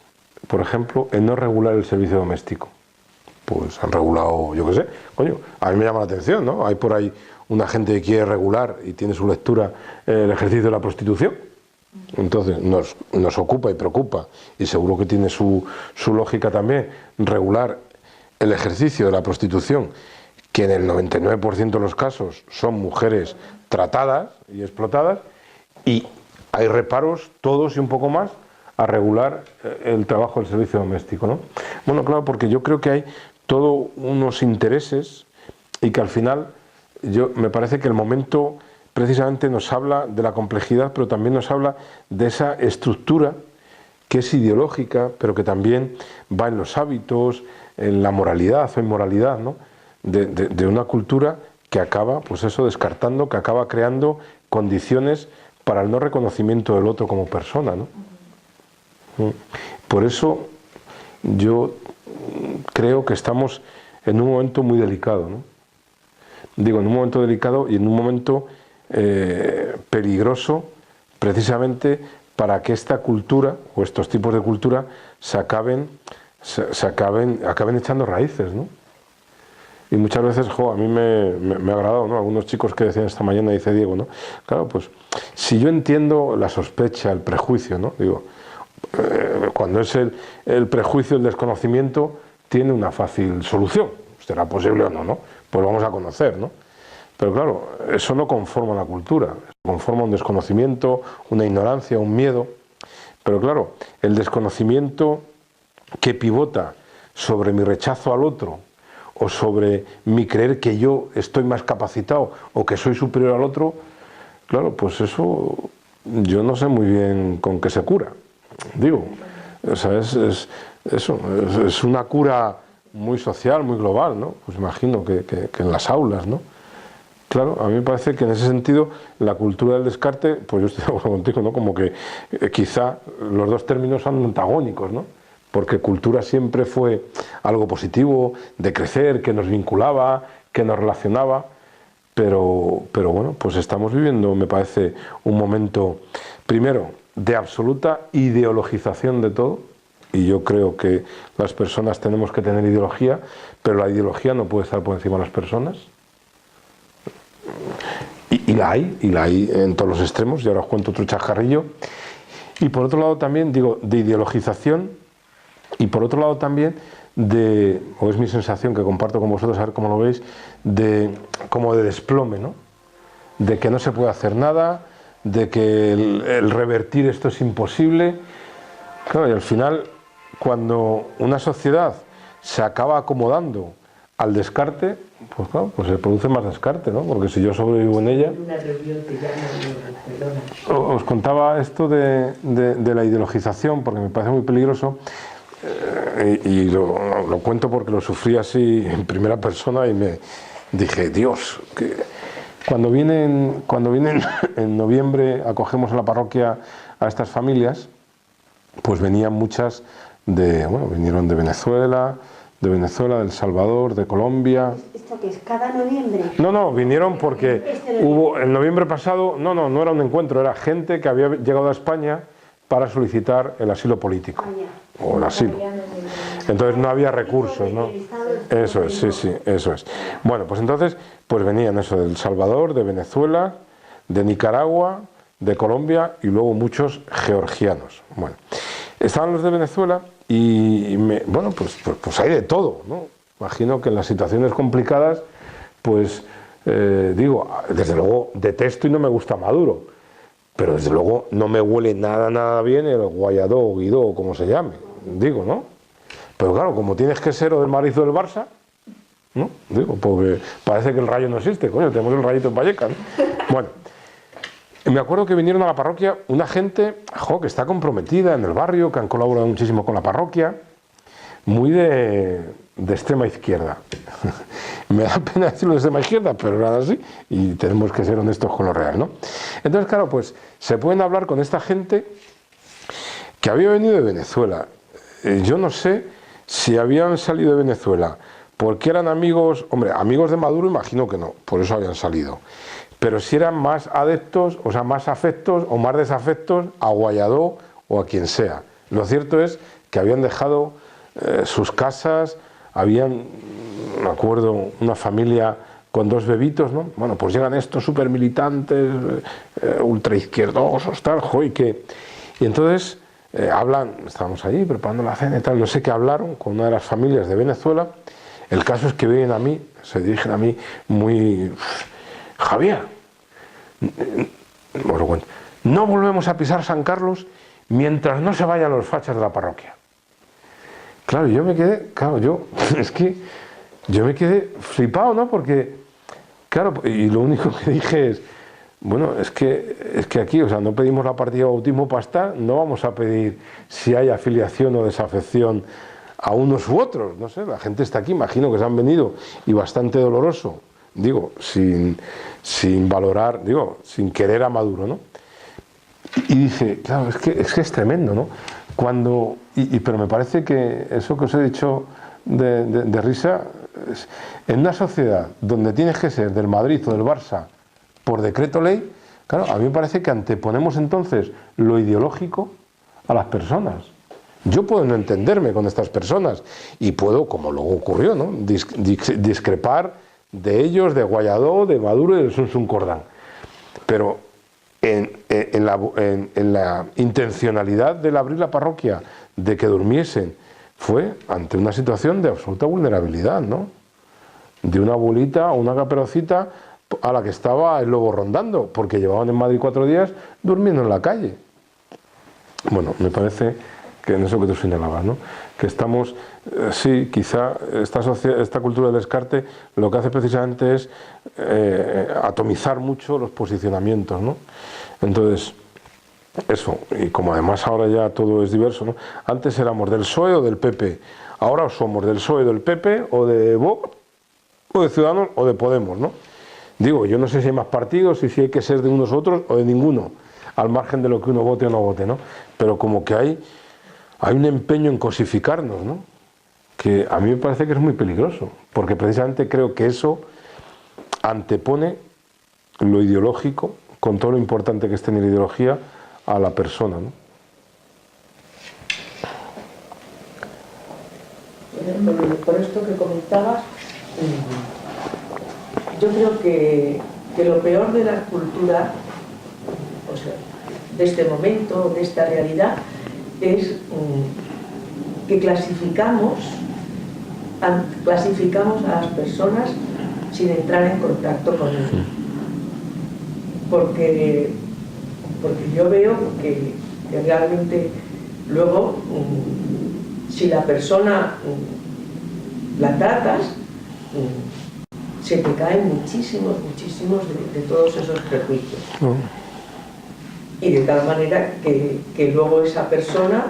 por ejemplo, en no regular el servicio doméstico? Pues han regulado, yo qué sé, coño, a mí me llama la atención, ¿no? Hay por ahí una gente que quiere regular y tiene su lectura el ejercicio de la prostitución. Entonces nos ocupa y preocupa, y seguro que tiene su lógica también, regular el ejercicio de la prostitución, que en el 99% de los casos son mujeres tratadas y explotadas, y hay reparos, todos y un poco más, a regular el trabajo del servicio doméstico, ¿no? Bueno, claro, porque yo creo que hay todos unos intereses y que al final me parece que el momento precisamente nos habla de la complejidad, pero también nos habla de esa estructura que es ideológica, pero que también va en los hábitos, en la moralidad o inmoralidad, ¿no? De una cultura que acaba, pues eso, descartando, que acaba creando condiciones para el no reconocimiento del otro como persona, ¿no? Por eso yo creo que estamos en un momento muy delicado, ¿no? Digo, en un momento delicado y en un momento peligroso, precisamente para que esta cultura o estos tipos de cultura acaben echando raíces, ¿no? Y muchas veces, a mí me ha agradado, ¿no? Algunos chicos que decían esta mañana, dice Diego, ¿no? Claro, pues si yo entiendo la sospecha, el prejuicio, ¿no? Digo, cuando es el prejuicio, el desconocimiento, tiene una fácil solución. ¿Será posible o no, no? Pues vamos a conocer, ¿no? Pero claro, eso no conforma la cultura, conforma un desconocimiento, una ignorancia, un miedo. Pero claro, el desconocimiento que pivota sobre mi rechazo al otro o sobre mi creer que yo estoy más capacitado o que soy superior al otro, claro, pues eso yo no sé muy bien con qué se cura. Digo, o sea, es una cura muy social, muy global, ¿no? Pues imagino que en las aulas, ¿no? Claro, a mí me parece que en ese sentido la cultura del descarte, pues yo estoy de acuerdo contigo, ¿no? Como que quizá los dos términos son antagónicos, ¿no? Porque cultura siempre fue algo positivo, de crecer, que nos vinculaba, que nos relacionaba, pero bueno, pues estamos viviendo, me parece, un momento, primero, de absoluta ideologización de todo, y yo creo que las personas tenemos que tener ideología, pero la ideología no puede estar por encima de las personas. Y la hay en todos los extremos, y ahora os cuento otro chascarrillo. Y por otro lado también, digo, de ideologización, y por otro lado también o es mi sensación que comparto con vosotros, a ver cómo lo veis, como de desplome, ¿no? De que no se puede hacer nada, de que el revertir esto es imposible. Claro, y al final, cuando una sociedad se acaba acomodando al descarte, pues claro, pues se produce más descarte, ¿no? Porque si yo sobrevivo en ella... Os contaba esto de la ideologización, porque me parece muy peligroso, y lo cuento porque lo sufrí así en primera persona y me dije, Dios, que cuando vienen en noviembre, acogemos a la parroquia a estas familias, pues venían muchas vinieron de Venezuela, de El Salvador, de Colombia. Esta es cada noviembre. No, vinieron porque hubo, el noviembre pasado, no era un encuentro, era gente que había llegado a España para solicitar el asilo político, o el asilo. Entonces no había recursos, ¿no? Eso es, sí, eso es. Bueno, pues entonces, pues venían eso de El Salvador, de Venezuela, de Nicaragua, de Colombia y luego muchos georgianos. Bueno, estaban los de Venezuela y bueno, pues hay de todo, ¿no? Imagino que en las situaciones complicadas, pues digo, desde luego detesto y no me gusta Maduro, pero desde luego no me huele nada bien el Guaidó o Guidó, o como se llame, digo, ¿no? Pero claro, como tienes que ser o del Madrid o del Barça, ¿no? Digo, porque parece que el Rayo no existe, coño, tenemos el Rayito en Vallecas, ¿no? Bueno, me acuerdo que vinieron a la parroquia una gente, que está comprometida en el barrio, que han colaborado muchísimo con la parroquia, muy de extrema izquierda. Me da pena decirlo de extrema izquierda, pero eran así, y tenemos que ser honestos con lo real, ¿no? Entonces, claro, pues se pueden hablar con esta gente que había venido de Venezuela. Yo no sé si habían salido de Venezuela porque eran amigos, hombre, amigos de Maduro imagino que no, por eso habían salido. Pero si eran más adeptos, o sea, más afectos o más desafectos a Guaidó o a quien sea. Lo cierto es que habían dejado sus casas, habían, me acuerdo, una familia con 2 bebitos, ¿no? Bueno, pues llegan estos supermilitantes, ultraizquierdosos, tal, y entonces hablan, estábamos allí preparando la cena y tal, no sé qué hablaron con una de las familias de Venezuela. El caso es que vienen a mí, se dirigen a mí muy... Javier, no volvemos a pisar San Carlos mientras no se vayan los fachas de la parroquia. Claro, yo me quedé, yo me quedé flipado, ¿no? Porque, claro, y lo único que dije es, bueno, es que aquí, o sea, no pedimos la partida de bautismo para estar, no vamos a pedir si hay afiliación o desafección a unos u otros, no sé, la gente está aquí, imagino que se han venido, y bastante doloroso, digo, sin valorar, digo, sin querer a Maduro, ¿no? Y dice, claro, es que es tremendo, ¿no? Pero me parece que eso que os he dicho de risa, en una sociedad donde tienes que ser del Madrid o del Barça por decreto ley, claro, a mí me parece que anteponemos entonces lo ideológico a las personas. Yo puedo no entenderme con estas personas y puedo, como luego ocurrió, ¿no?, discrepar de ellos, de Guaidó, de Maduro y del Sun Sun Cordán. Pero en la intencionalidad del abrir la parroquia, de que durmiesen, fue ante una situación de absoluta vulnerabilidad, ¿no? De una abuelita o una caperucita a la que estaba el lobo rondando, porque llevaban en Madrid 4 días durmiendo en la calle. Bueno, me parece que en eso que tú señalabas, ¿no?, que estamos, sí, quizá esta cultura del descarte lo que hace precisamente es atomizar mucho los posicionamientos, ¿no? Entonces, eso, y como además ahora ya todo es diverso, ¿no? Antes éramos del PSOE o del PP, ahora somos del PSOE, del PP, o de Vox, o de Ciudadanos, o de Podemos, ¿no? Digo, yo no sé si hay más partidos y si hay que ser de unos u otros o de ninguno, al margen de lo que uno vote o no vote, ¿no? Pero como que hay un empeño en cosificarnos, ¿no?, que a mí me parece que es muy peligroso, porque precisamente creo que eso antepone lo ideológico, con todo lo importante que es tener ideología, a la persona, ¿no? Por esto que comentabas, yo creo que lo peor de la cultura, o sea, de este momento, de esta realidad, es que clasificamos a las personas sin entrar en contacto con ellos. Porque yo veo que realmente luego, si la persona la tratas, se te caen muchísimos de todos esos prejuicios. Y de tal manera que luego esa persona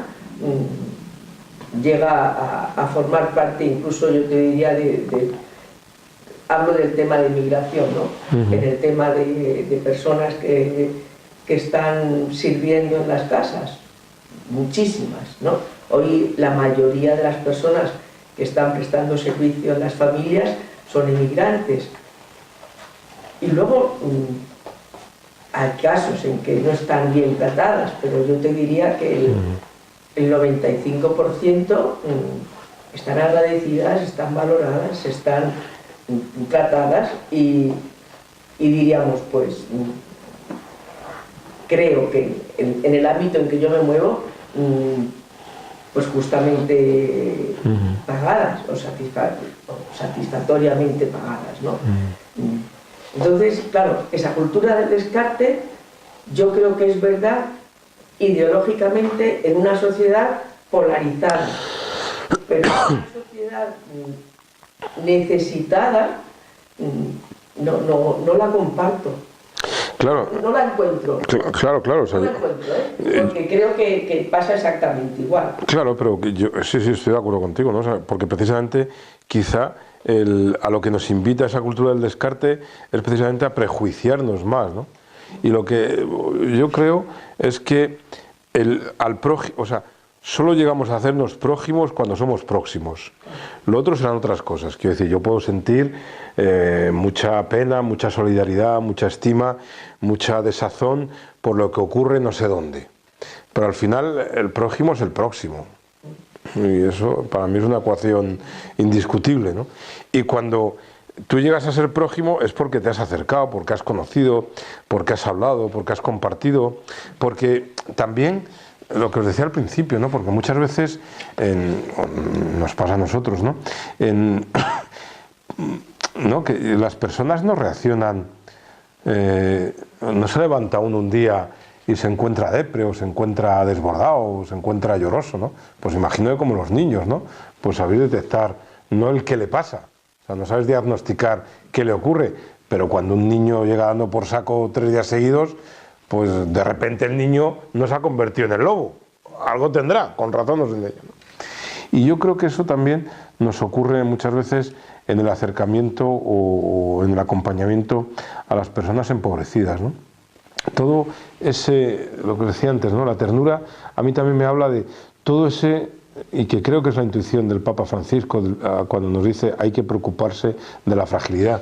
llega a formar parte, incluso yo te diría, hablo del tema de migración, ¿no? En el tema de personas que están sirviendo en las casas, muchísimas, ¿no? Hoy la mayoría de las personas que están prestando servicio en las familias son inmigrantes. Y luego hay casos en que no están bien tratadas, pero yo te diría que el 95% están agradecidas, están valoradas, están tratadas y diríamos, pues, creo que en el ámbito en que yo me muevo, pues justamente pagadas o satisfactoriamente pagadas, ¿no? Entonces, claro, esa cultura del descarte yo creo que es verdad ideológicamente en una sociedad polarizada, pero en una sociedad necesitada no la comparto. Claro. No la encuentro. Claro. O sea, no la encuentro, porque creo que pasa exactamente igual. Claro, pero yo sí estoy de acuerdo contigo, ¿no? O sea, porque precisamente quizá a lo que nos invita esa cultura del descarte es precisamente a prejuiciarnos más, ¿no? Y lo que yo creo es que al prójimo, o sea, solo llegamos a hacernos prójimos cuando somos próximos. Lo otro serán otras cosas. Quiero decir, yo puedo sentir mucha pena, mucha solidaridad, mucha estima, mucha desazón por lo que ocurre no sé dónde. Pero al final el prójimo es el próximo. Y eso para mí es una ecuación indiscutible, ¿no? Y cuando tú llegas a ser prójimo es porque te has acercado, porque has conocido, porque has hablado, porque has compartido, porque también lo que os decía al principio, ¿no? Porque muchas veces nos pasa a nosotros, ¿no? ¿No? Que las personas no reaccionan, no se levanta uno un día y se encuentra depre, o se encuentra desbordado, o se encuentra lloroso, ¿no? Pues imagino que como los niños, ¿no? Pues sabéis detectar no el qué le pasa, o sea, no sabes diagnosticar qué le ocurre, pero cuando un niño llega dando por saco 3 días seguidos, pues de repente el niño no se ha convertido en el lobo, algo tendrá, con razón nos enseña, ¿no? Y yo creo que eso también nos ocurre muchas veces en el acercamiento o en el acompañamiento a las personas empobrecidas, ¿no? Todo ese, lo que decía antes, ¿no? La ternura, a mí también me habla de todo ese, y que creo que es la intuición del Papa Francisco cuando nos dice hay que preocuparse de la fragilidad.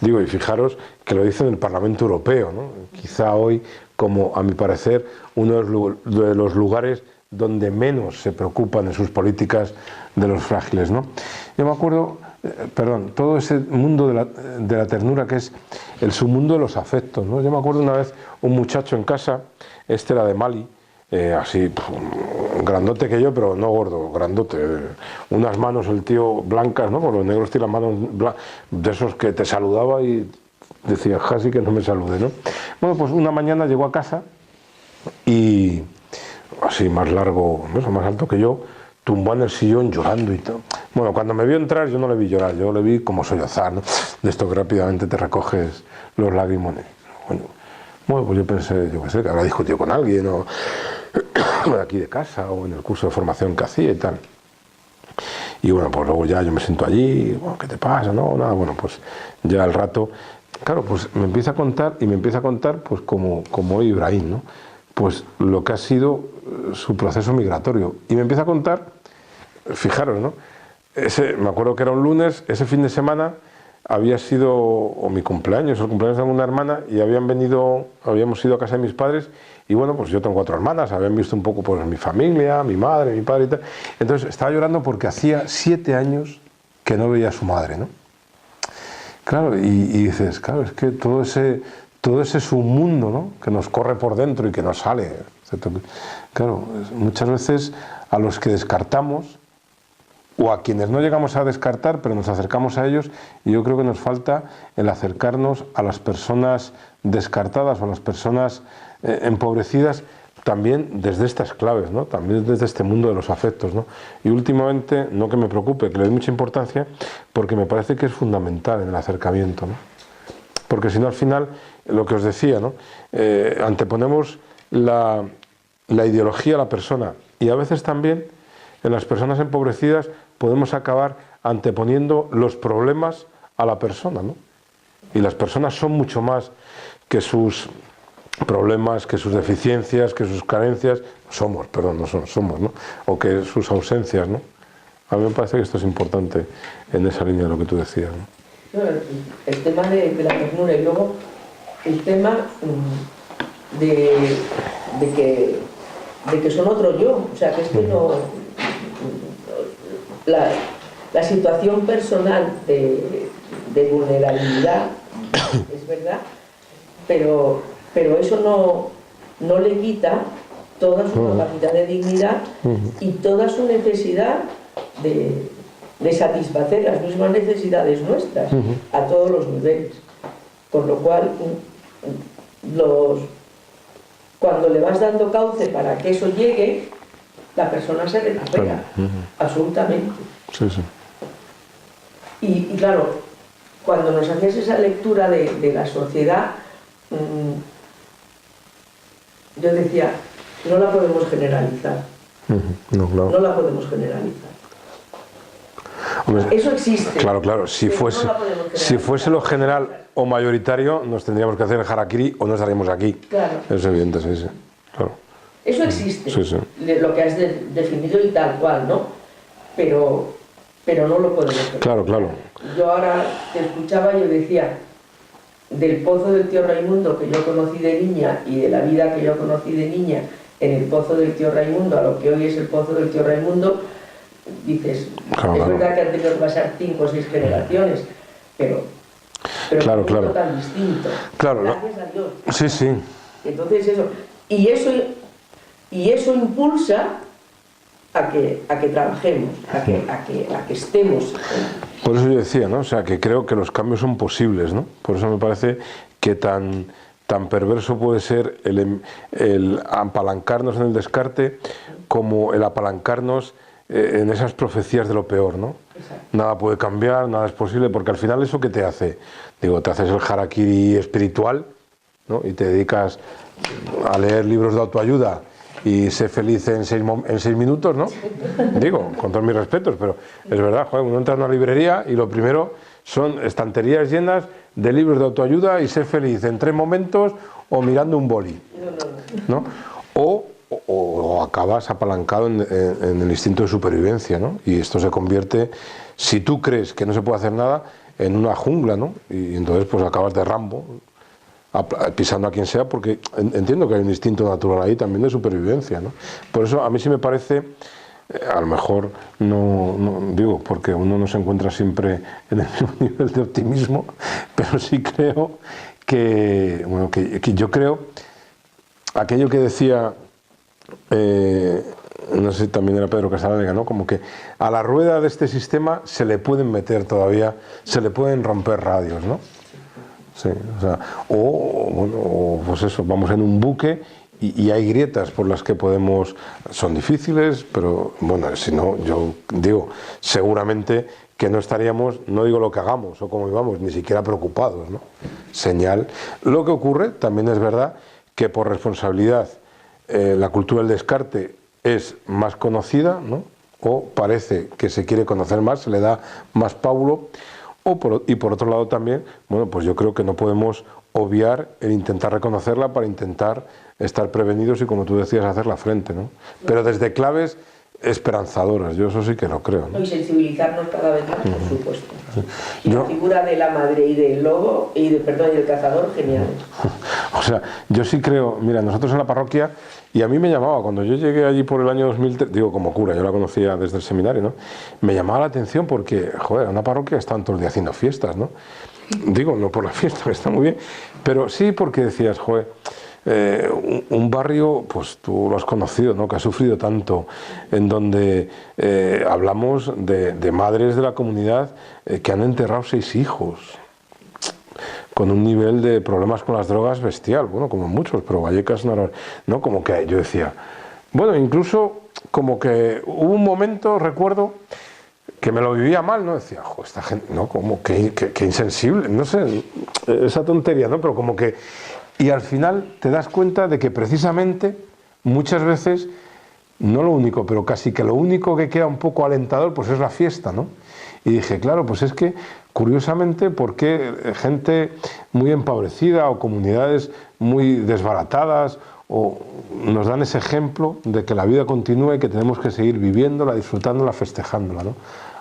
Digo, y fijaros que lo dice en el Parlamento Europeo, ¿no? Quizá hoy, como a mi parecer, uno de los lugares donde menos se preocupan en sus políticas de los frágiles, ¿no? Yo me acuerdo, todo ese mundo de la ternura que es el submundo de los afectos, ¿no? Yo me acuerdo una vez un muchacho en casa, este era de Mali, así grandote que yo, pero no gordo, grandote, unas manos el tío blancas, ¿no? Porque los negros tienen las manos de esos que te saludaba y decía casi que no me salude, ¿no? Bueno, pues una mañana llegó a casa y así más largo, ¿no? Más alto que yo, tumbó en el sillón llorando y todo. Bueno, cuando me vio entrar yo no le vi llorar, yo le vi como sollozar, ¿no? De esto que rápidamente te recoges los lagrimones. Bueno, pues yo pensé, yo qué sé, que habrá discutido con alguien o de aquí de casa o en el curso de formación que hacía y tal. Y bueno, pues luego ya yo me siento allí, bueno, ¿qué te pasa? No, nada, bueno, pues ya al rato, claro, pues me empieza a contar pues como Ibrahim, ¿no? Pues lo que ha sido su proceso migratorio. Y me empieza a contar, fijaros, ¿no? Me acuerdo que era un lunes, ese fin de semana había sido o mi cumpleaños o el cumpleaños de una hermana y habíamos ido a casa de mis padres y bueno, pues yo tengo 4 hermanas, habían visto un poco pues mi familia, mi madre, mi padre y tal. Entonces estaba llorando porque hacía 7 años que no veía a su madre, ¿no? Claro, y dices, claro, es que todo ese submundo, ¿no? Que nos corre por dentro y que nos sale. Claro, muchas veces a los que descartamos o a quienes no llegamos a descartar, pero nos acercamos a ellos, y yo creo que nos falta el acercarnos a las personas descartadas o a las personas empobrecidas también desde estas claves, ¿no? También desde este mundo de los afectos, ¿no? Y últimamente, no que me preocupe, que le dé mucha importancia, porque me parece que es fundamental en el acercamiento, ¿no? Porque si no, al final, lo que os decía, ¿no? Anteponemos la ideología a la persona, y a veces también en las personas empobrecidas podemos acabar anteponiendo los problemas a la persona, ¿no? Y las personas son mucho más que sus problemas, que sus deficiencias, que sus carencias, somos, ¿no? O que sus ausencias, ¿no? A mí me parece que esto es importante en esa línea de lo que tú decías, ¿no? No, el tema de la ternura, y luego el tema de que son otro yo, o sea, que es que no... La situación personal de vulnerabilidad es verdad, pero eso no le quita toda su capacidad de dignidad y toda su necesidad de satisfacer las mismas necesidades nuestras a todos los niveles. Con lo cual, cuando le vas dando cauce para que eso llegue, la persona se recupera, absolutamente. Sí, sí. Y claro, cuando nos hacías esa lectura de la sociedad, yo decía, no la podemos generalizar. No, claro. No la podemos generalizar. Hombre, eso existe. Claro, claro. Si fuese lo general o mayoritario, nos tendríamos que hacer el harakiri o no estaríamos aquí. Claro. Es evidente, sí, sí. Claro. Eso existe. Sí, sí. Lo que has definido y tal cual, ¿no? Pero no lo podemos generalizar. Claro, claro. Yo ahora te escuchaba y yo decía, del pozo del tío Raimundo que yo conocí de niña y de la vida que yo conocí de niña en el pozo del tío Raimundo a lo que hoy es el pozo del tío Raimundo, dices, claro, es verdad que han tenido que pasar 5 o 6 generaciones, pero claro, es claro. tan distinto. Claro, Gracias a Dios. Sí, sí. Entonces eso impulsa a que trabajemos, a que estemos. Por eso yo decía, ¿no? O sea, que creo que los cambios son posibles, ¿no? Por eso me parece que tan perverso puede ser el apalancarnos en el descarte como el apalancarnos en esas profecías de lo peor, ¿no? Exacto. Nada puede cambiar, nada es posible, porque al final eso ¿qué te hace? Digo, te haces el harakiri espiritual, ¿no? Y te dedicas a leer libros de autoayuda y sé feliz en 6 minutos, ¿no? Digo, con todos mis respetos, pero es verdad, joder, uno entra en una librería y lo primero son estanterías llenas de libros de autoayuda y sé feliz en 3 momentos o mirando un boli, ¿no? O acabas apalancado en el instinto de supervivencia, ¿no? Y esto se convierte, si tú crees que no se puede hacer nada, en una jungla, ¿no? Y entonces pues acabas de Rambo, pisando a quien sea, porque entiendo que hay un instinto natural ahí también de supervivencia, ¿no? Por eso a mí sí me parece, a lo mejor no digo, porque uno no se encuentra siempre en el mismo nivel de optimismo, pero sí creo que, bueno, que yo creo, aquello que decía, no sé si también era Pedro Casalanega, ¿no? Como que a la rueda de este sistema se le pueden meter todavía, se le pueden romper radios, ¿no? Sí, o sea, o pues eso, vamos en un buque y hay grietas por las que podemos, son difíciles, pero bueno, si no, yo digo, seguramente que no estaríamos, no digo lo que hagamos o cómo íbamos, ni siquiera preocupados, ¿no? Señal. Lo que ocurre, también es verdad, que por responsabilidad la cultura del descarte es más conocida, ¿no? O parece que se quiere conocer más, se le da más pábulo. Y por otro lado también, bueno, pues yo creo que no podemos obviar el intentar reconocerla para intentar estar prevenidos y, como tú decías, hacerla frente, ¿no? Pero desde claves esperanzadoras, yo eso sí que lo creo, ¿no? Y sensibilizarnos cada vez más, por supuesto. Y la figura de la madre y del lobo, y del cazador, genial. O sea, yo sí creo, mira, nosotros en la parroquia, y a mí me llamaba, cuando yo llegué allí por el año 2003, digo como cura, yo la conocía desde el seminario, ¿no? Me llamaba la atención porque, joder, en una parroquia están todo el día haciendo fiestas, ¿no? Digo, no por la fiesta, que está muy bien, pero sí porque decías, joder, un barrio, pues tú lo has conocido, ¿no? Que ha sufrido tanto, en donde hablamos de madres de la comunidad que han enterrado 6 hijos, con un nivel de problemas con las drogas bestial, bueno, como muchos, pero Vallecas no, como que yo decía, bueno, incluso como que hubo un momento, recuerdo, que me lo vivía mal, ¿no? Decía, jo, esta gente, ¿no? Como que insensible, no sé, esa tontería, ¿no? Pero como que... Y al final te das cuenta de que precisamente muchas veces, no lo único, pero casi que lo único que queda un poco alentador, pues es la fiesta, ¿no? Y dije, claro, pues es que, curiosamente, ¿por qué gente muy empobrecida o comunidades muy desbaratadas o nos dan ese ejemplo de que la vida continúa y que tenemos que seguir viviéndola, disfrutándola, festejándola, ¿no?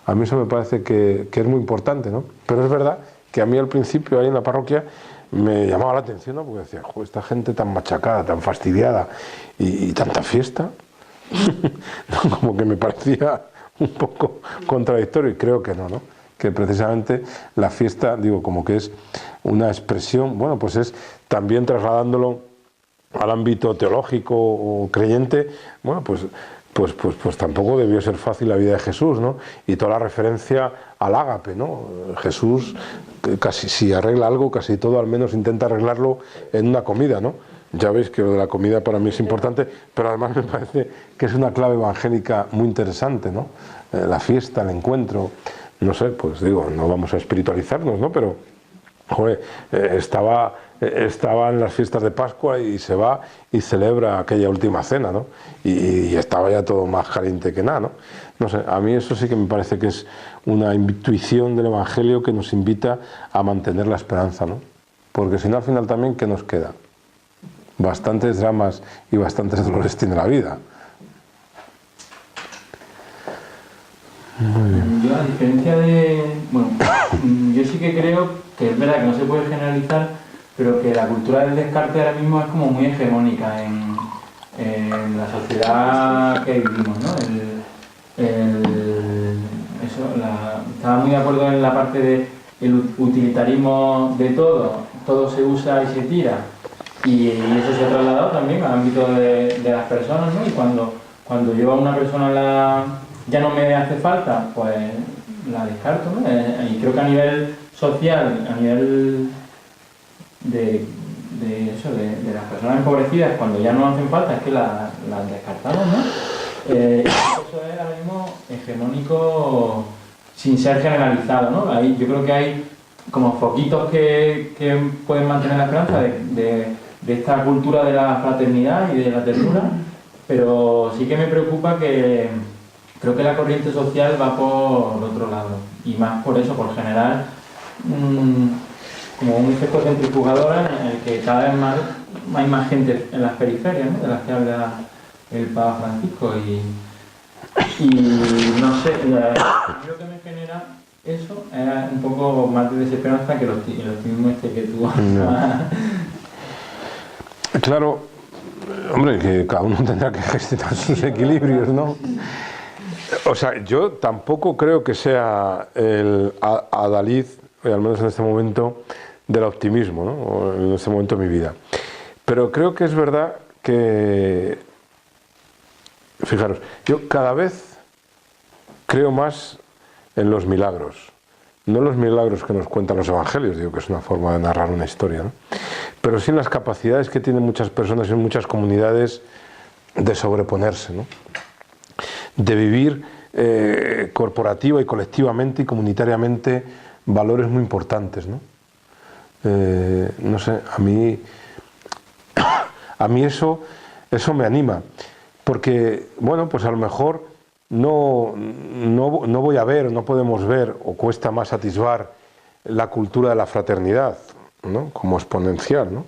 A mí eso me parece que es muy importante, ¿no? Pero es verdad que a mí al principio ahí en la parroquia me llamaba la atención, ¿no? Porque decía, joder, esta gente tan machacada, tan fastidiada y tanta fiesta, ¿no? Como que me parecía un poco contradictorio, y creo que no, ¿no? Que precisamente la fiesta, digo, como que es una expresión, bueno, pues es también trasladándolo al ámbito teológico o creyente, bueno, pues tampoco debió ser fácil la vida de Jesús, ¿no? Y toda la referencia al ágape, ¿no? Jesús, casi si arregla algo, casi todo al menos intenta arreglarlo en una comida, ¿no? Ya veis que lo de la comida para mí es importante, pero además me parece que es una clave evangélica muy interesante, ¿no? La fiesta, el encuentro, no sé, pues digo, no vamos a espiritualizarnos, ¿no? Pero, joder, estaba en las fiestas de Pascua y se va y celebra aquella última cena, ¿no? Y estaba ya todo más caliente que nada, ¿no? No sé, a mí eso sí que me parece que es una intuición del Evangelio que nos invita a mantener la esperanza, ¿no? Porque si no, al final también, ¿qué nos queda? Bastantes dramas y bastantes dolores tiene la vida. Muy bien. Yo, a diferencia de... Bueno, yo sí que creo que es verdad que no se puede generalizar, pero que la cultura del descarte ahora mismo es como muy hegemónica en la sociedad que vivimos, ¿no? Estaba muy de acuerdo en la parte del utilitarismo de todo se usa y se tira, y eso se ha trasladado también al ámbito de las personas, ¿no? Y cuando yo a una persona ya no me hace falta, pues la descarto, ¿no? Y creo que a nivel social, a nivel de las personas empobrecidas, cuando ya no hacen falta, es que las descartamos, ¿no? Eso es ahora mismo hegemónico sin ser generalizado, ¿no? Ahí yo creo que hay como foquitos que pueden mantener la esperanza de esta cultura de la fraternidad y de la ternura, pero sí que me preocupa que creo que la corriente social va por otro lado, y más por eso, por generar como un efecto centrifugador en el que cada vez más hay más gente en las periferias, ¿no? De las que habla el Papa Francisco, y no sé, lo que me genera eso es un poco más de desesperanza que el optimismo que tú no. Claro, hombre, que cada uno tendrá que gestionar sus equilibrios, ¿no? O sea, yo tampoco creo que sea el adalid, al menos en este momento, del optimismo, ¿no? O en este momento de mi vida. Pero creo que es verdad que, fijaros, yo cada vez creo más en los milagros. No los milagros que nos cuentan los evangelios, digo que es una forma de narrar una historia, ¿no? Pero sí en las capacidades que tienen muchas personas y muchas comunidades de sobreponerse, ¿no? De vivir corporativa y colectivamente y comunitariamente valores muy importantes, ¿no? No sé, a mí eso me anima, porque, bueno, pues a lo mejor no voy a ver, no podemos ver, o cuesta más atisbar la cultura de la fraternidad, ¿no? Como exponencial, ¿no?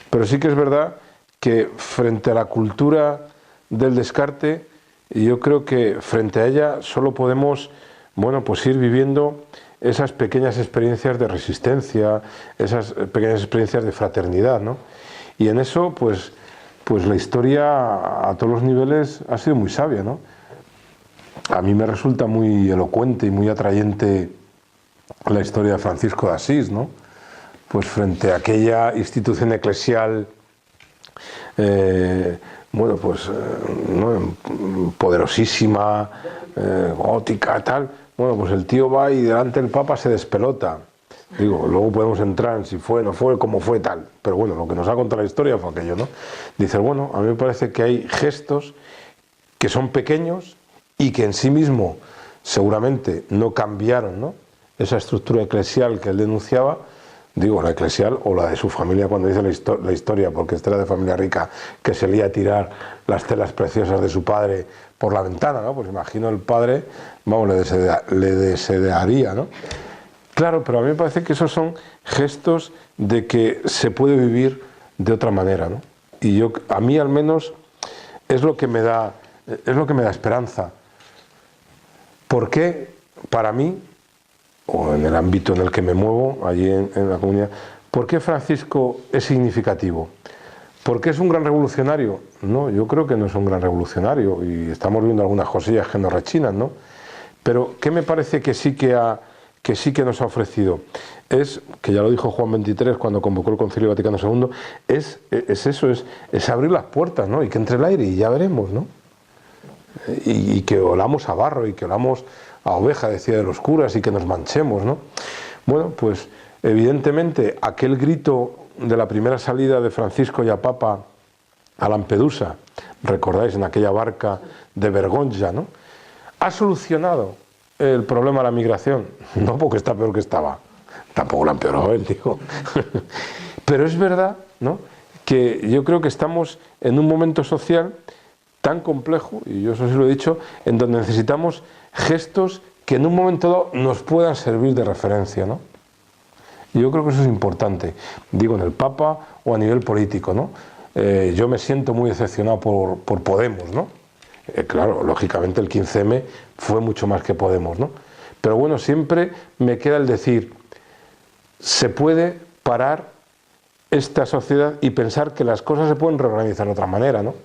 Pero sí que es verdad que frente a la cultura del descarte, yo creo que frente a ella solo podemos, bueno, pues ir viviendo esas pequeñas experiencias de resistencia, esas pequeñas experiencias de fraternidad, ¿no? Y en eso, pues la historia a todos los niveles ha sido muy sabia, ¿no? A mí me resulta muy elocuente y muy atrayente la historia de Francisco de Asís, ¿no? Pues frente a aquella institución eclesial, bueno, pues ¿no? Poderosísima, gótica, tal. Bueno, pues el tío va y delante del Papa se despelota. Digo, luego podemos entrar en si fue, no fue, cómo fue, tal. Pero bueno, lo que nos ha contado la historia fue aquello, ¿no? Dice, bueno, a mí me parece que hay gestos que son pequeños y que en sí mismo seguramente no cambiaron, ¿no? Esa estructura eclesial que él denunciaba, digo, la eclesial o la de su familia cuando dice la historia, porque esta era de familia rica, que se lía a tirar las telas preciosas de su padre por la ventana, ¿no? Pues imagino el padre, vamos, le desearía, ¿no? Claro, pero a mí me parece que esos son gestos de que se puede vivir de otra manera, ¿no? y yo, a mí al menos es lo que me da esperanza. ¿Por qué para mí, o en el ámbito en el que me muevo, allí en la comunidad, por qué Francisco es significativo? ¿Por qué es un gran revolucionario? No, yo creo que no es un gran revolucionario, y estamos viendo algunas cosillas que nos rechinan, ¿no? Pero ¿qué me parece que sí que nos ha ofrecido? Es, que ya lo dijo Juan XXIII cuando convocó el Concilio Vaticano II, es abrir las puertas, ¿no? Y que entre el aire y ya veremos, ¿no? Y que olamos a barro y que olamos a oveja, decía de los curas, y que nos manchemos, ¿no? Bueno, pues evidentemente aquel grito de la primera salida de Francisco ya Papa a Lampedusa, recordáis, en aquella barca de Bergonza, ¿no? ¿Ha solucionado el problema de la migración? No, porque está peor que estaba. Tampoco lo ha empeorado él, digo. Pero es verdad, ¿no?, que yo creo que estamos en un momento social tan complejo, y yo eso sí lo he dicho, en donde necesitamos gestos que en un momento dado nos puedan servir de referencia, ¿no? Y yo creo que eso es importante, digo, en el Papa o a nivel político, ¿no? Yo me siento muy decepcionado por Podemos, ¿no? Claro, lógicamente el 15M fue mucho más que Podemos, ¿no? Pero bueno, siempre me queda el decir, se puede parar esta sociedad y pensar que las cosas se pueden reorganizar de otra manera, ¿no?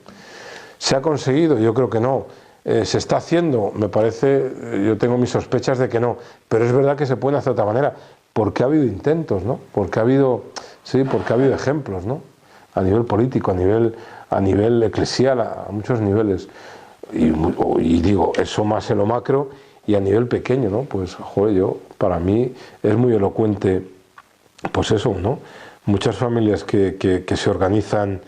¿Se ha conseguido? Yo creo que no. ¿Se está haciendo? Me parece, yo tengo mis sospechas de que no, pero es verdad que se pueden hacer de otra manera, porque ha habido intentos, ¿no? Porque ha habido ejemplos, ¿no? A nivel político, a nivel eclesial, a muchos niveles. Y digo, eso más en lo macro y a nivel pequeño, ¿no? Pues, joder, para mí es muy elocuente, pues eso, ¿no? Muchas familias que se organizan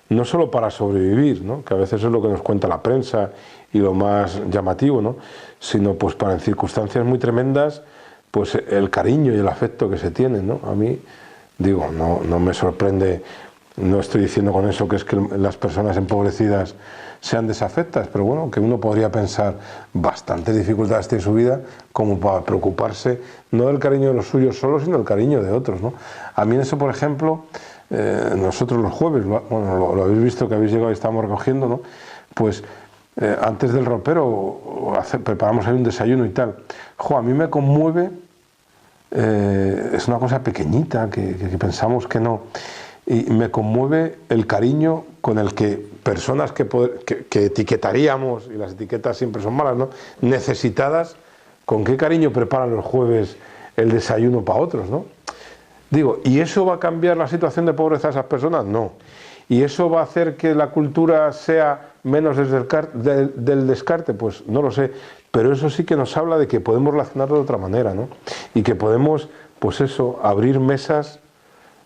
no solo para sobrevivir, ¿no?, que a veces es lo que nos cuenta la prensa y lo más llamativo, ¿no?, sino pues para en circunstancias muy tremendas, pues el cariño y el afecto que se tienen, ¿no? A mí, digo, no me sorprende, no estoy diciendo con eso que es que las personas empobrecidas sean desafectas, pero bueno, que uno podría pensar bastantes dificultades en su vida como para preocuparse no del cariño de los suyos solos, sino del cariño de otros, ¿no? A mí en eso, por ejemplo, nosotros los jueves, bueno, lo habéis visto que habéis llegado y estamos recogiendo, ¿no? Pues antes del ropero preparamos ahí un desayuno y tal. A mí me conmueve, es una cosa pequeñita que pensamos que no, y me conmueve el cariño con el que personas que etiquetaríamos, y las etiquetas siempre son malas, ¿no?, necesitadas, con qué cariño preparan los jueves el desayuno para otros, ¿no? Digo, ¿y eso va a cambiar la situación de pobreza de esas personas? No. ¿Y eso va a hacer que la cultura sea menos del descarte? Pues no lo sé, pero eso sí que nos habla de que podemos relacionarlo de otra manera, ¿no? Y que podemos, pues eso, abrir mesas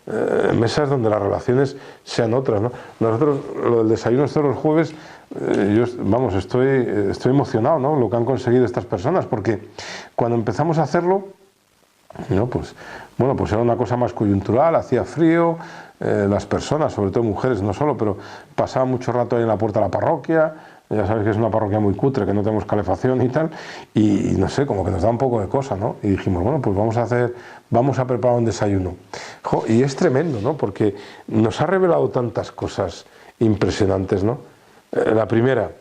donde las relaciones sean otras, ¿no? Nosotros, lo del desayuno todos los jueves, estoy emocionado, ¿no?, lo que han conseguido estas personas, porque cuando empezamos a hacerlo, ¿no?, pues era una cosa más coyuntural, hacía frío, las personas, sobre todo mujeres, no solo, pero pasaban mucho rato ahí en la puerta de la parroquia. Ya sabéis que es una parroquia muy cutre, que no tenemos calefacción y tal, y no sé, como que nos da un poco de cosa, ¿no? Y dijimos, bueno, pues vamos a preparar un desayuno. Y es tremendo, ¿no?, porque nos ha revelado tantas cosas impresionantes, ¿no? La primera,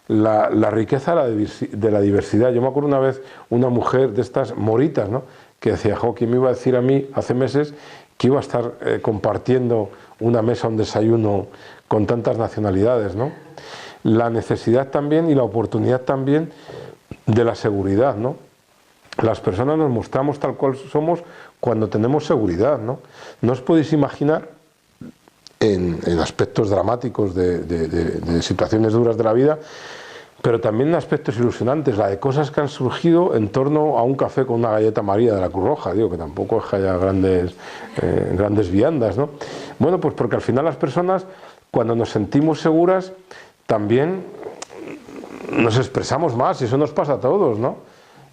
la riqueza de la diversidad. Yo me acuerdo una vez una mujer de estas moritas, ¿no?, que decía, ¿quién me iba a decir a mí hace meses que iba a estar compartiendo una mesa, un desayuno con tantas nacionalidades, ¿no? La necesidad también y la oportunidad también de la seguridad, ¿no? Las personas nos mostramos tal cual somos cuando tenemos seguridad, ¿no? No os podéis imaginar en aspectos dramáticos de situaciones duras de la vida, pero también en aspectos ilusionantes, la de cosas que han surgido en torno a un café con una galleta María de la Cruz Roja, digo, que tampoco es que haya grandes viandas, ¿no? Bueno, pues porque al final las personas, cuando nos sentimos seguras, también nos expresamos más, y eso nos pasa a todos, ¿no?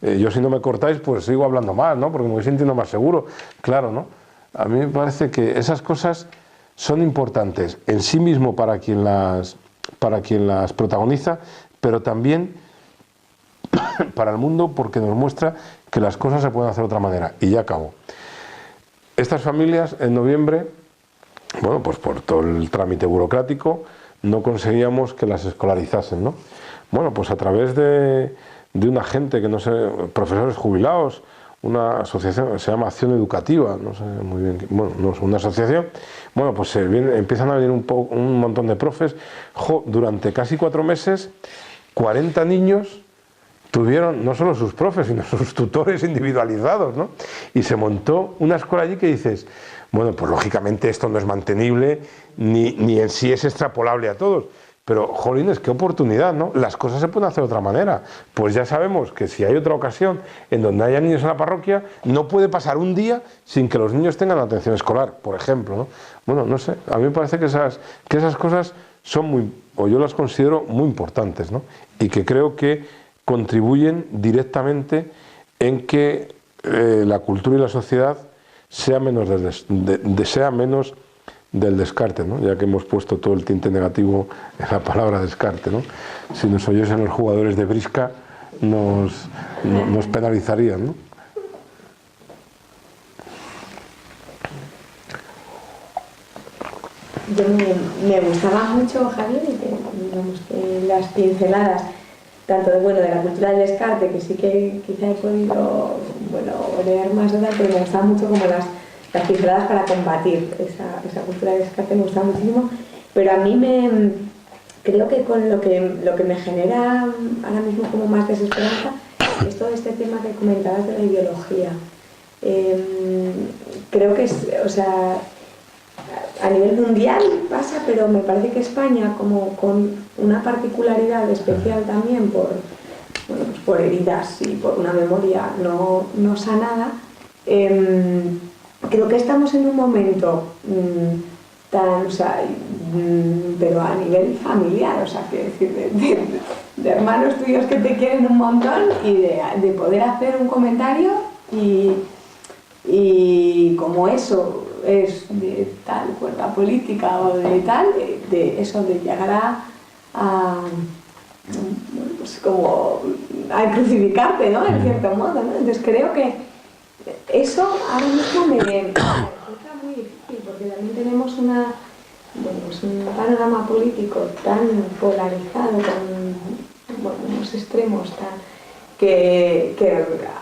Yo, si no me cortáis, pues sigo hablando más, ¿no?, porque me voy sintiendo más seguro, claro, ¿no? A mí me parece que esas cosas son importantes en sí mismo para quien las protagoniza, pero también para el mundo, porque nos muestra que las cosas se pueden hacer de otra manera. Y ya acabo. Estas familias en noviembre bueno, pues por todo el trámite burocrático no conseguíamos que las escolarizasen, ¿no? Bueno, pues a través de una gente que no sé, profesores jubilados, una asociación que se llama Acción Educativa, no sé muy bien, bueno, no es una asociación, bueno, pues empiezan a venir un montón de profes, durante casi 4 meses, 40 niños tuvieron no solo sus profes, sino sus tutores individualizados, ¿no? Y se montó una escuela allí que dices, bueno, pues lógicamente esto no es mantenible, ni en sí es extrapolable a todos, pero, jolines, qué oportunidad, ¿no? Las cosas se pueden hacer de otra manera. Pues ya sabemos que si hay otra ocasión en donde haya niños en la parroquia, no puede pasar un día sin que los niños tengan atención escolar, por ejemplo, ¿no? Bueno, no sé, a mí me parece que esas cosas son o yo las considero muy importantes, ¿no? Y que creo que contribuyen directamente en que la cultura y la sociedad sea menos del descarte, ¿no? Ya que hemos puesto todo el tinte negativo en la palabra descarte, ¿no? Si nos oyesen los jugadores de brisca nos penalizarían, ¿no? Yo me gustaba mucho, Javier, digamos, las pinceladas, tanto de la cultura del descarte, que sí que quizá he podido leer más de tal, pero me gustaba mucho como las pinceladas para combatir esa cultura del descarte, me gusta muchísimo, pero a mí creo que con lo que me genera ahora mismo como más desesperanza es todo este tema que comentabas de la ideología. Creo que a nivel mundial pasa, pero me parece que España, como con una particularidad especial también por heridas y por una memoria no sanada, creo que estamos en un momento pero a nivel familiar, quiero decir, de hermanos tuyos que te quieren un montón y de poder hacer un comentario y como eso es de tal cuerda política o de tal, de eso de llegar como a crucificarte, ¿no? En cierto modo, ¿no? Entonces creo que eso ahora mismo me resulta muy difícil, porque también tenemos un panorama político tan polarizado, con unos extremos que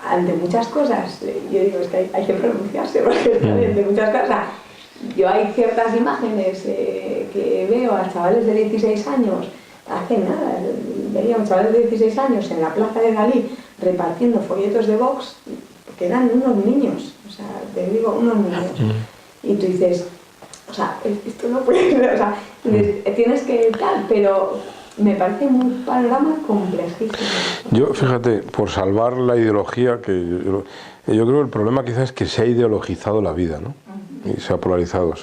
ante muchas cosas, yo digo, es que hay que pronunciarse, porque ante muchas cosas, yo hay ciertas imágenes que veo a chavales de 16 años, hace nada, veía a un chaval de 16 años en la plaza de Dalí repartiendo folletos de Vox, que eran unos niños, te digo, unos niños, y tú dices, esto no puede ser, tienes que tal, pero me parece un panorama complejísimo. Yo, fíjate, por salvar la ideología, que yo creo que el problema quizás es que se ha ideologizado la vida, ¿no? Y se ha polarizado,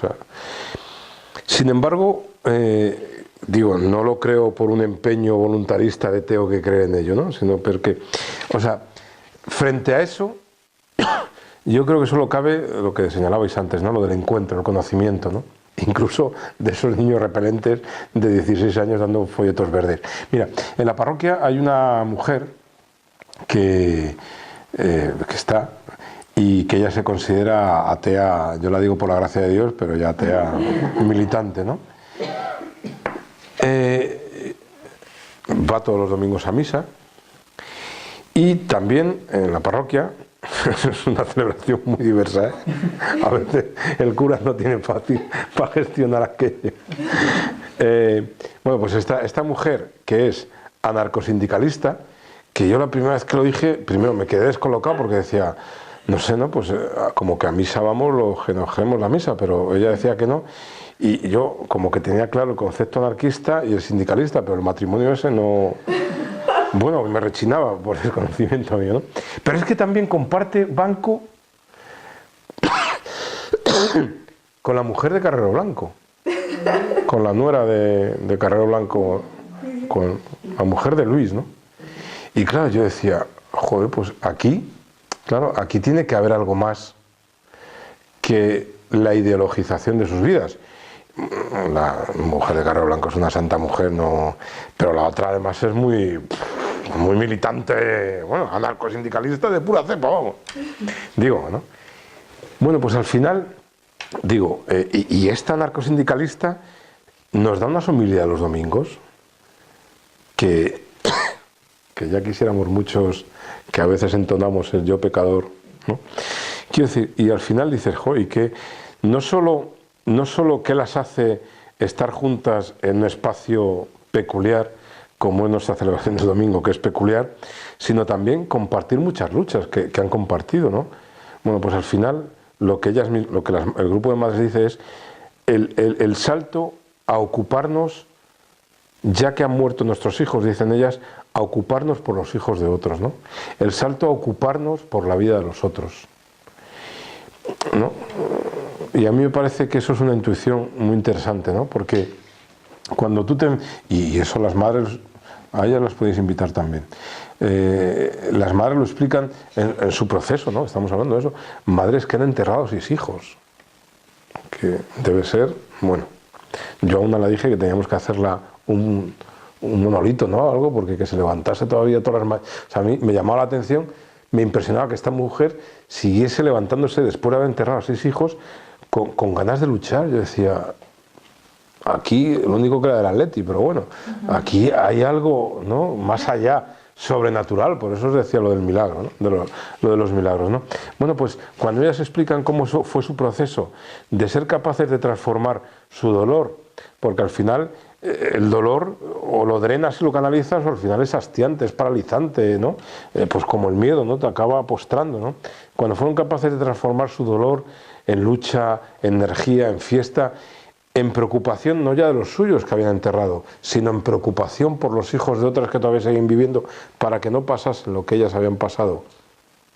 Sin embargo, no lo creo por un empeño voluntarista de Teo que cree en ello, ¿no? Sino porque, frente a eso, yo creo que solo cabe lo que señalabais antes, ¿no? Lo del encuentro, el conocimiento, ¿no? Incluso de esos niños repelentes de 16 años dando folletos verdes. Mira, en la parroquia hay una mujer que está y que ella se considera atea, yo la digo por la gracia de Dios, pero ya atea militante, ¿no? Va todos los domingos a misa y también en la parroquia es una celebración muy diversa, ¿eh? A veces el cura no tiene fácil para gestionar aquello. Pues esta mujer que es anarcosindicalista, que yo la primera vez que lo dije, primero me quedé descolocado porque decía, no sé, ¿no? Pues como que a misa vamos los que nos creemos la misa, pero ella decía que no. Y yo como que tenía claro el concepto anarquista y el sindicalista, pero el matrimonio ese no... Bueno, me rechinaba por desconocimiento mío, ¿no? Pero es que también comparte banco con la mujer de Carrero Blanco, con la nuera de Carrero Blanco, con la mujer de Luis, ¿no? Y claro, yo decía, joder, pues aquí tiene que haber algo más que la ideologización de sus vidas. La mujer de Carrero Blanco es una santa mujer, no, pero la otra además es muy militante, anarcosindicalista de pura cepa, vamos. Digo, ¿no? Bueno, pues al final digo, y esta anarcosindicalista nos da una homilía los domingos que ya quisiéramos muchos que a veces entonamos el yo pecador, ¿no? Quiero decir, y al final dices, jo, y que no solo que las hace estar juntas en un espacio peculiar, como es nuestra celebración del domingo, que es peculiar, sino también compartir muchas luchas que han compartido, ¿no? Bueno, pues al final el grupo de madres dice es el salto a ocuparnos, ya que han muerto nuestros hijos, dicen ellas, a ocuparnos por los hijos de otros, ¿no? El salto a ocuparnos por la vida de los otros, ¿no? Y a mí me parece que eso es una intuición muy interesante, ¿no? Porque cuando tú y eso las madres, a ellas las podéis invitar también. Las madres lo explican en su proceso, ¿no? Estamos hablando de eso. Madres que han enterrado a sus hijos, que debe ser, bueno, yo a una le dije que teníamos que hacerla un monolito, ¿no? Algo, porque que se levantase todavía todas las mañanas. O sea, a mí me llamaba la atención, me impresionaba que esta mujer siguiese levantándose después de haber enterrado a 6 hijos con ganas de luchar. Yo decía, aquí lo único que era del Atleti, pero bueno, aquí hay algo, ¿no? Más allá, sobrenatural, por eso os decía lo del milagro, ¿no? Lo de los milagros, ¿no? Bueno, pues cuando ellas explican cómo fue su proceso de ser capaces de transformar su dolor, porque al final el dolor o lo drenas y lo canalizas o al final es hastiante, es paralizante, ¿no? Pues como el miedo, ¿no? Te acaba postrando, ¿no? Cuando fueron capaces de transformar su dolor en lucha, en energía, en fiesta, en preocupación no ya de los suyos que habían enterrado, sino en preocupación por los hijos de otras que todavía siguen viviendo, para que no pasasen lo que ellas habían pasado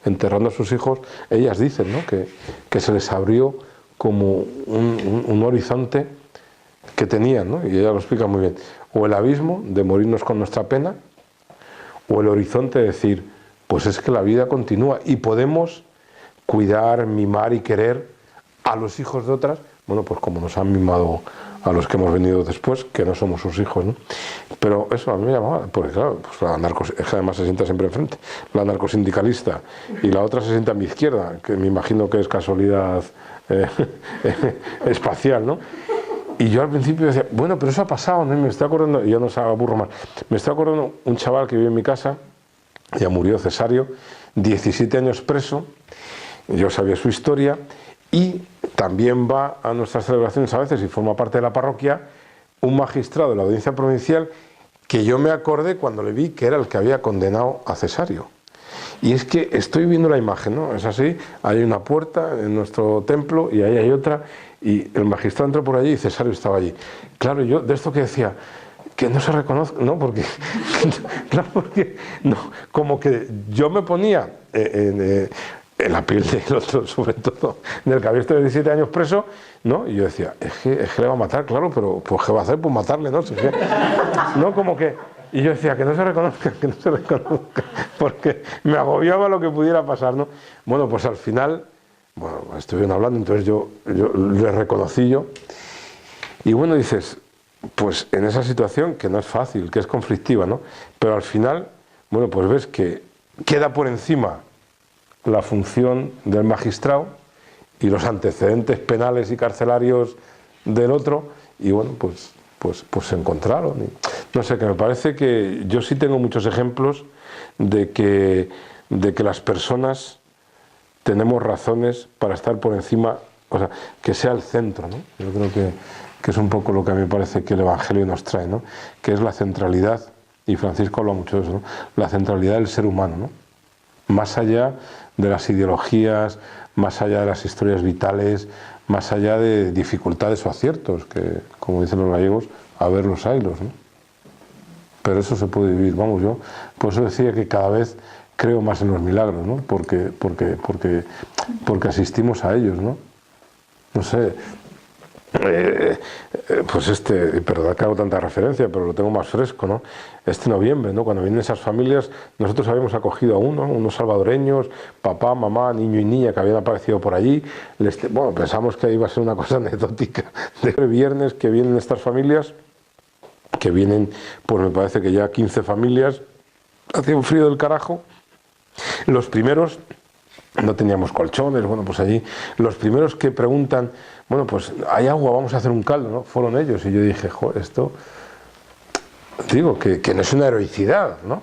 enterrando a sus hijos. Ellas dicen, ¿no? que se les abrió como un horizonte que tenían, ¿no? Y ella lo explica muy bien, o el abismo de morirnos con nuestra pena, o el horizonte de decir, pues es que la vida continúa y podemos cuidar, mimar y querer a los hijos de otras, bueno, pues como nos han mimado a los que hemos venido después, que no somos sus hijos, ¿no? Pero eso a mí me llamaba, porque claro, pues es que además se sienta siempre enfrente, la anarcosindicalista, y la otra se sienta a mi izquierda, que me imagino que es casualidad espacial, ¿no? Y yo al principio decía, bueno, pero eso ha pasado, ¿no? Y me estoy acordando, y yo no se aburro más, me estoy acordando un chaval que vive en mi casa, ya murió cesario, 17 años preso, yo sabía su historia, y también va a nuestras celebraciones a veces y forma parte de la parroquia un magistrado de la audiencia provincial que yo me acordé cuando le vi que era el que había condenado a Cesario. Y es que estoy viendo la imagen, ¿no? Es así, hay una puerta en nuestro templo y ahí hay otra, y el magistrado entró por allí y Cesario estaba allí. Claro, yo de esto que decía, que no se reconoce, no, porque, claro, porque, no, como que yo me ponía en la piel del otro, sobre todo, del que había estado 17 años preso, ¿no? Y yo decía, es que le va a matar, claro, pero pues ¿qué va a hacer? Pues matarle, ¿no? No, como que... Y yo decía, que no se reconozca, porque me agobiaba lo que pudiera pasar, ¿no? Bueno, pues al final, bueno, estuvieron hablando, entonces yo le reconocí yo. Y bueno, dices, pues en esa situación, que no es fácil, que es conflictiva, ¿no? Pero al final, bueno, pues ves que queda por encima la función del magistrado y los antecedentes penales y carcelarios del otro, y bueno, pues se encontraron. No sé, que me parece que yo sí tengo muchos ejemplos de que las personas tenemos razones para estar por encima, o sea, que sea el centro, ¿no? Yo creo que es un poco lo que a mí me parece que el Evangelio nos trae, ¿no? Que es la centralidad, y Francisco habla mucho de eso, ¿no? La centralidad del ser humano, ¿no? Más allá de las ideologías, más allá de las historias vitales, más allá de dificultades o aciertos, que, como dicen los gallegos, a ver los haylos, ¿no? Pero eso se puede vivir, vamos, yo por eso decía que cada vez creo más en los milagros, ¿no? Porque asistimos a ellos, ¿no? No sé, pues perdón que hago tanta referencia, pero lo tengo más fresco, ¿no? Este noviembre, ¿no? Cuando vienen esas familias, nosotros habíamos acogido a unos salvadoreños, papá, mamá, niño y niña que habían aparecido por allí. Bueno, pensamos que iba a ser una cosa anecdótica. De viernes que vienen estas familias, que vienen, pues me parece que ya 15 familias, hacía un frío del carajo. Los primeros no teníamos colchones, bueno, pues allí los primeros que preguntan, bueno, pues hay agua, vamos a hacer un caldo, ¿no? Fueron ellos, y yo dije, joder, esto, digo, que no es una heroicidad, ¿no?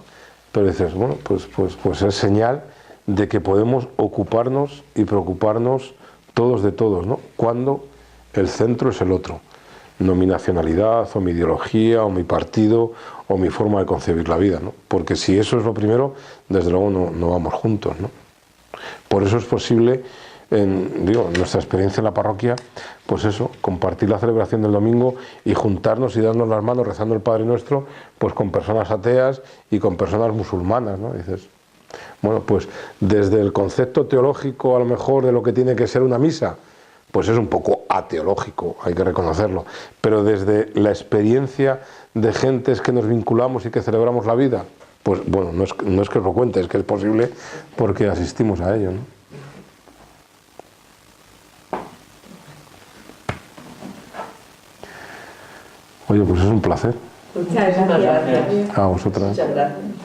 Pero dices, bueno, pues es señal de que podemos ocuparnos y preocuparnos todos de todos, ¿no? Cuando el centro es el otro, no mi nacionalidad, o mi ideología, o mi partido, o mi forma de concebir la vida, ¿no? Porque si eso es lo primero, desde luego no vamos juntos, ¿no? Por eso es posible, en nuestra experiencia en la parroquia, pues eso, compartir la celebración del domingo y juntarnos y darnos las manos rezando el Padre Nuestro, pues con personas ateas y con personas musulmanas, ¿no? Dices, bueno, pues desde el concepto teológico a lo mejor de lo que tiene que ser una misa, pues es un poco ateológico, hay que reconocerlo, pero desde la experiencia de gentes que nos vinculamos y que celebramos la vida, pues bueno, no es que os lo cuente, es que es posible porque asistimos a ello, ¿no? Oye, pues es un placer. Muchísimas gracias. A vosotras. Muchas gracias.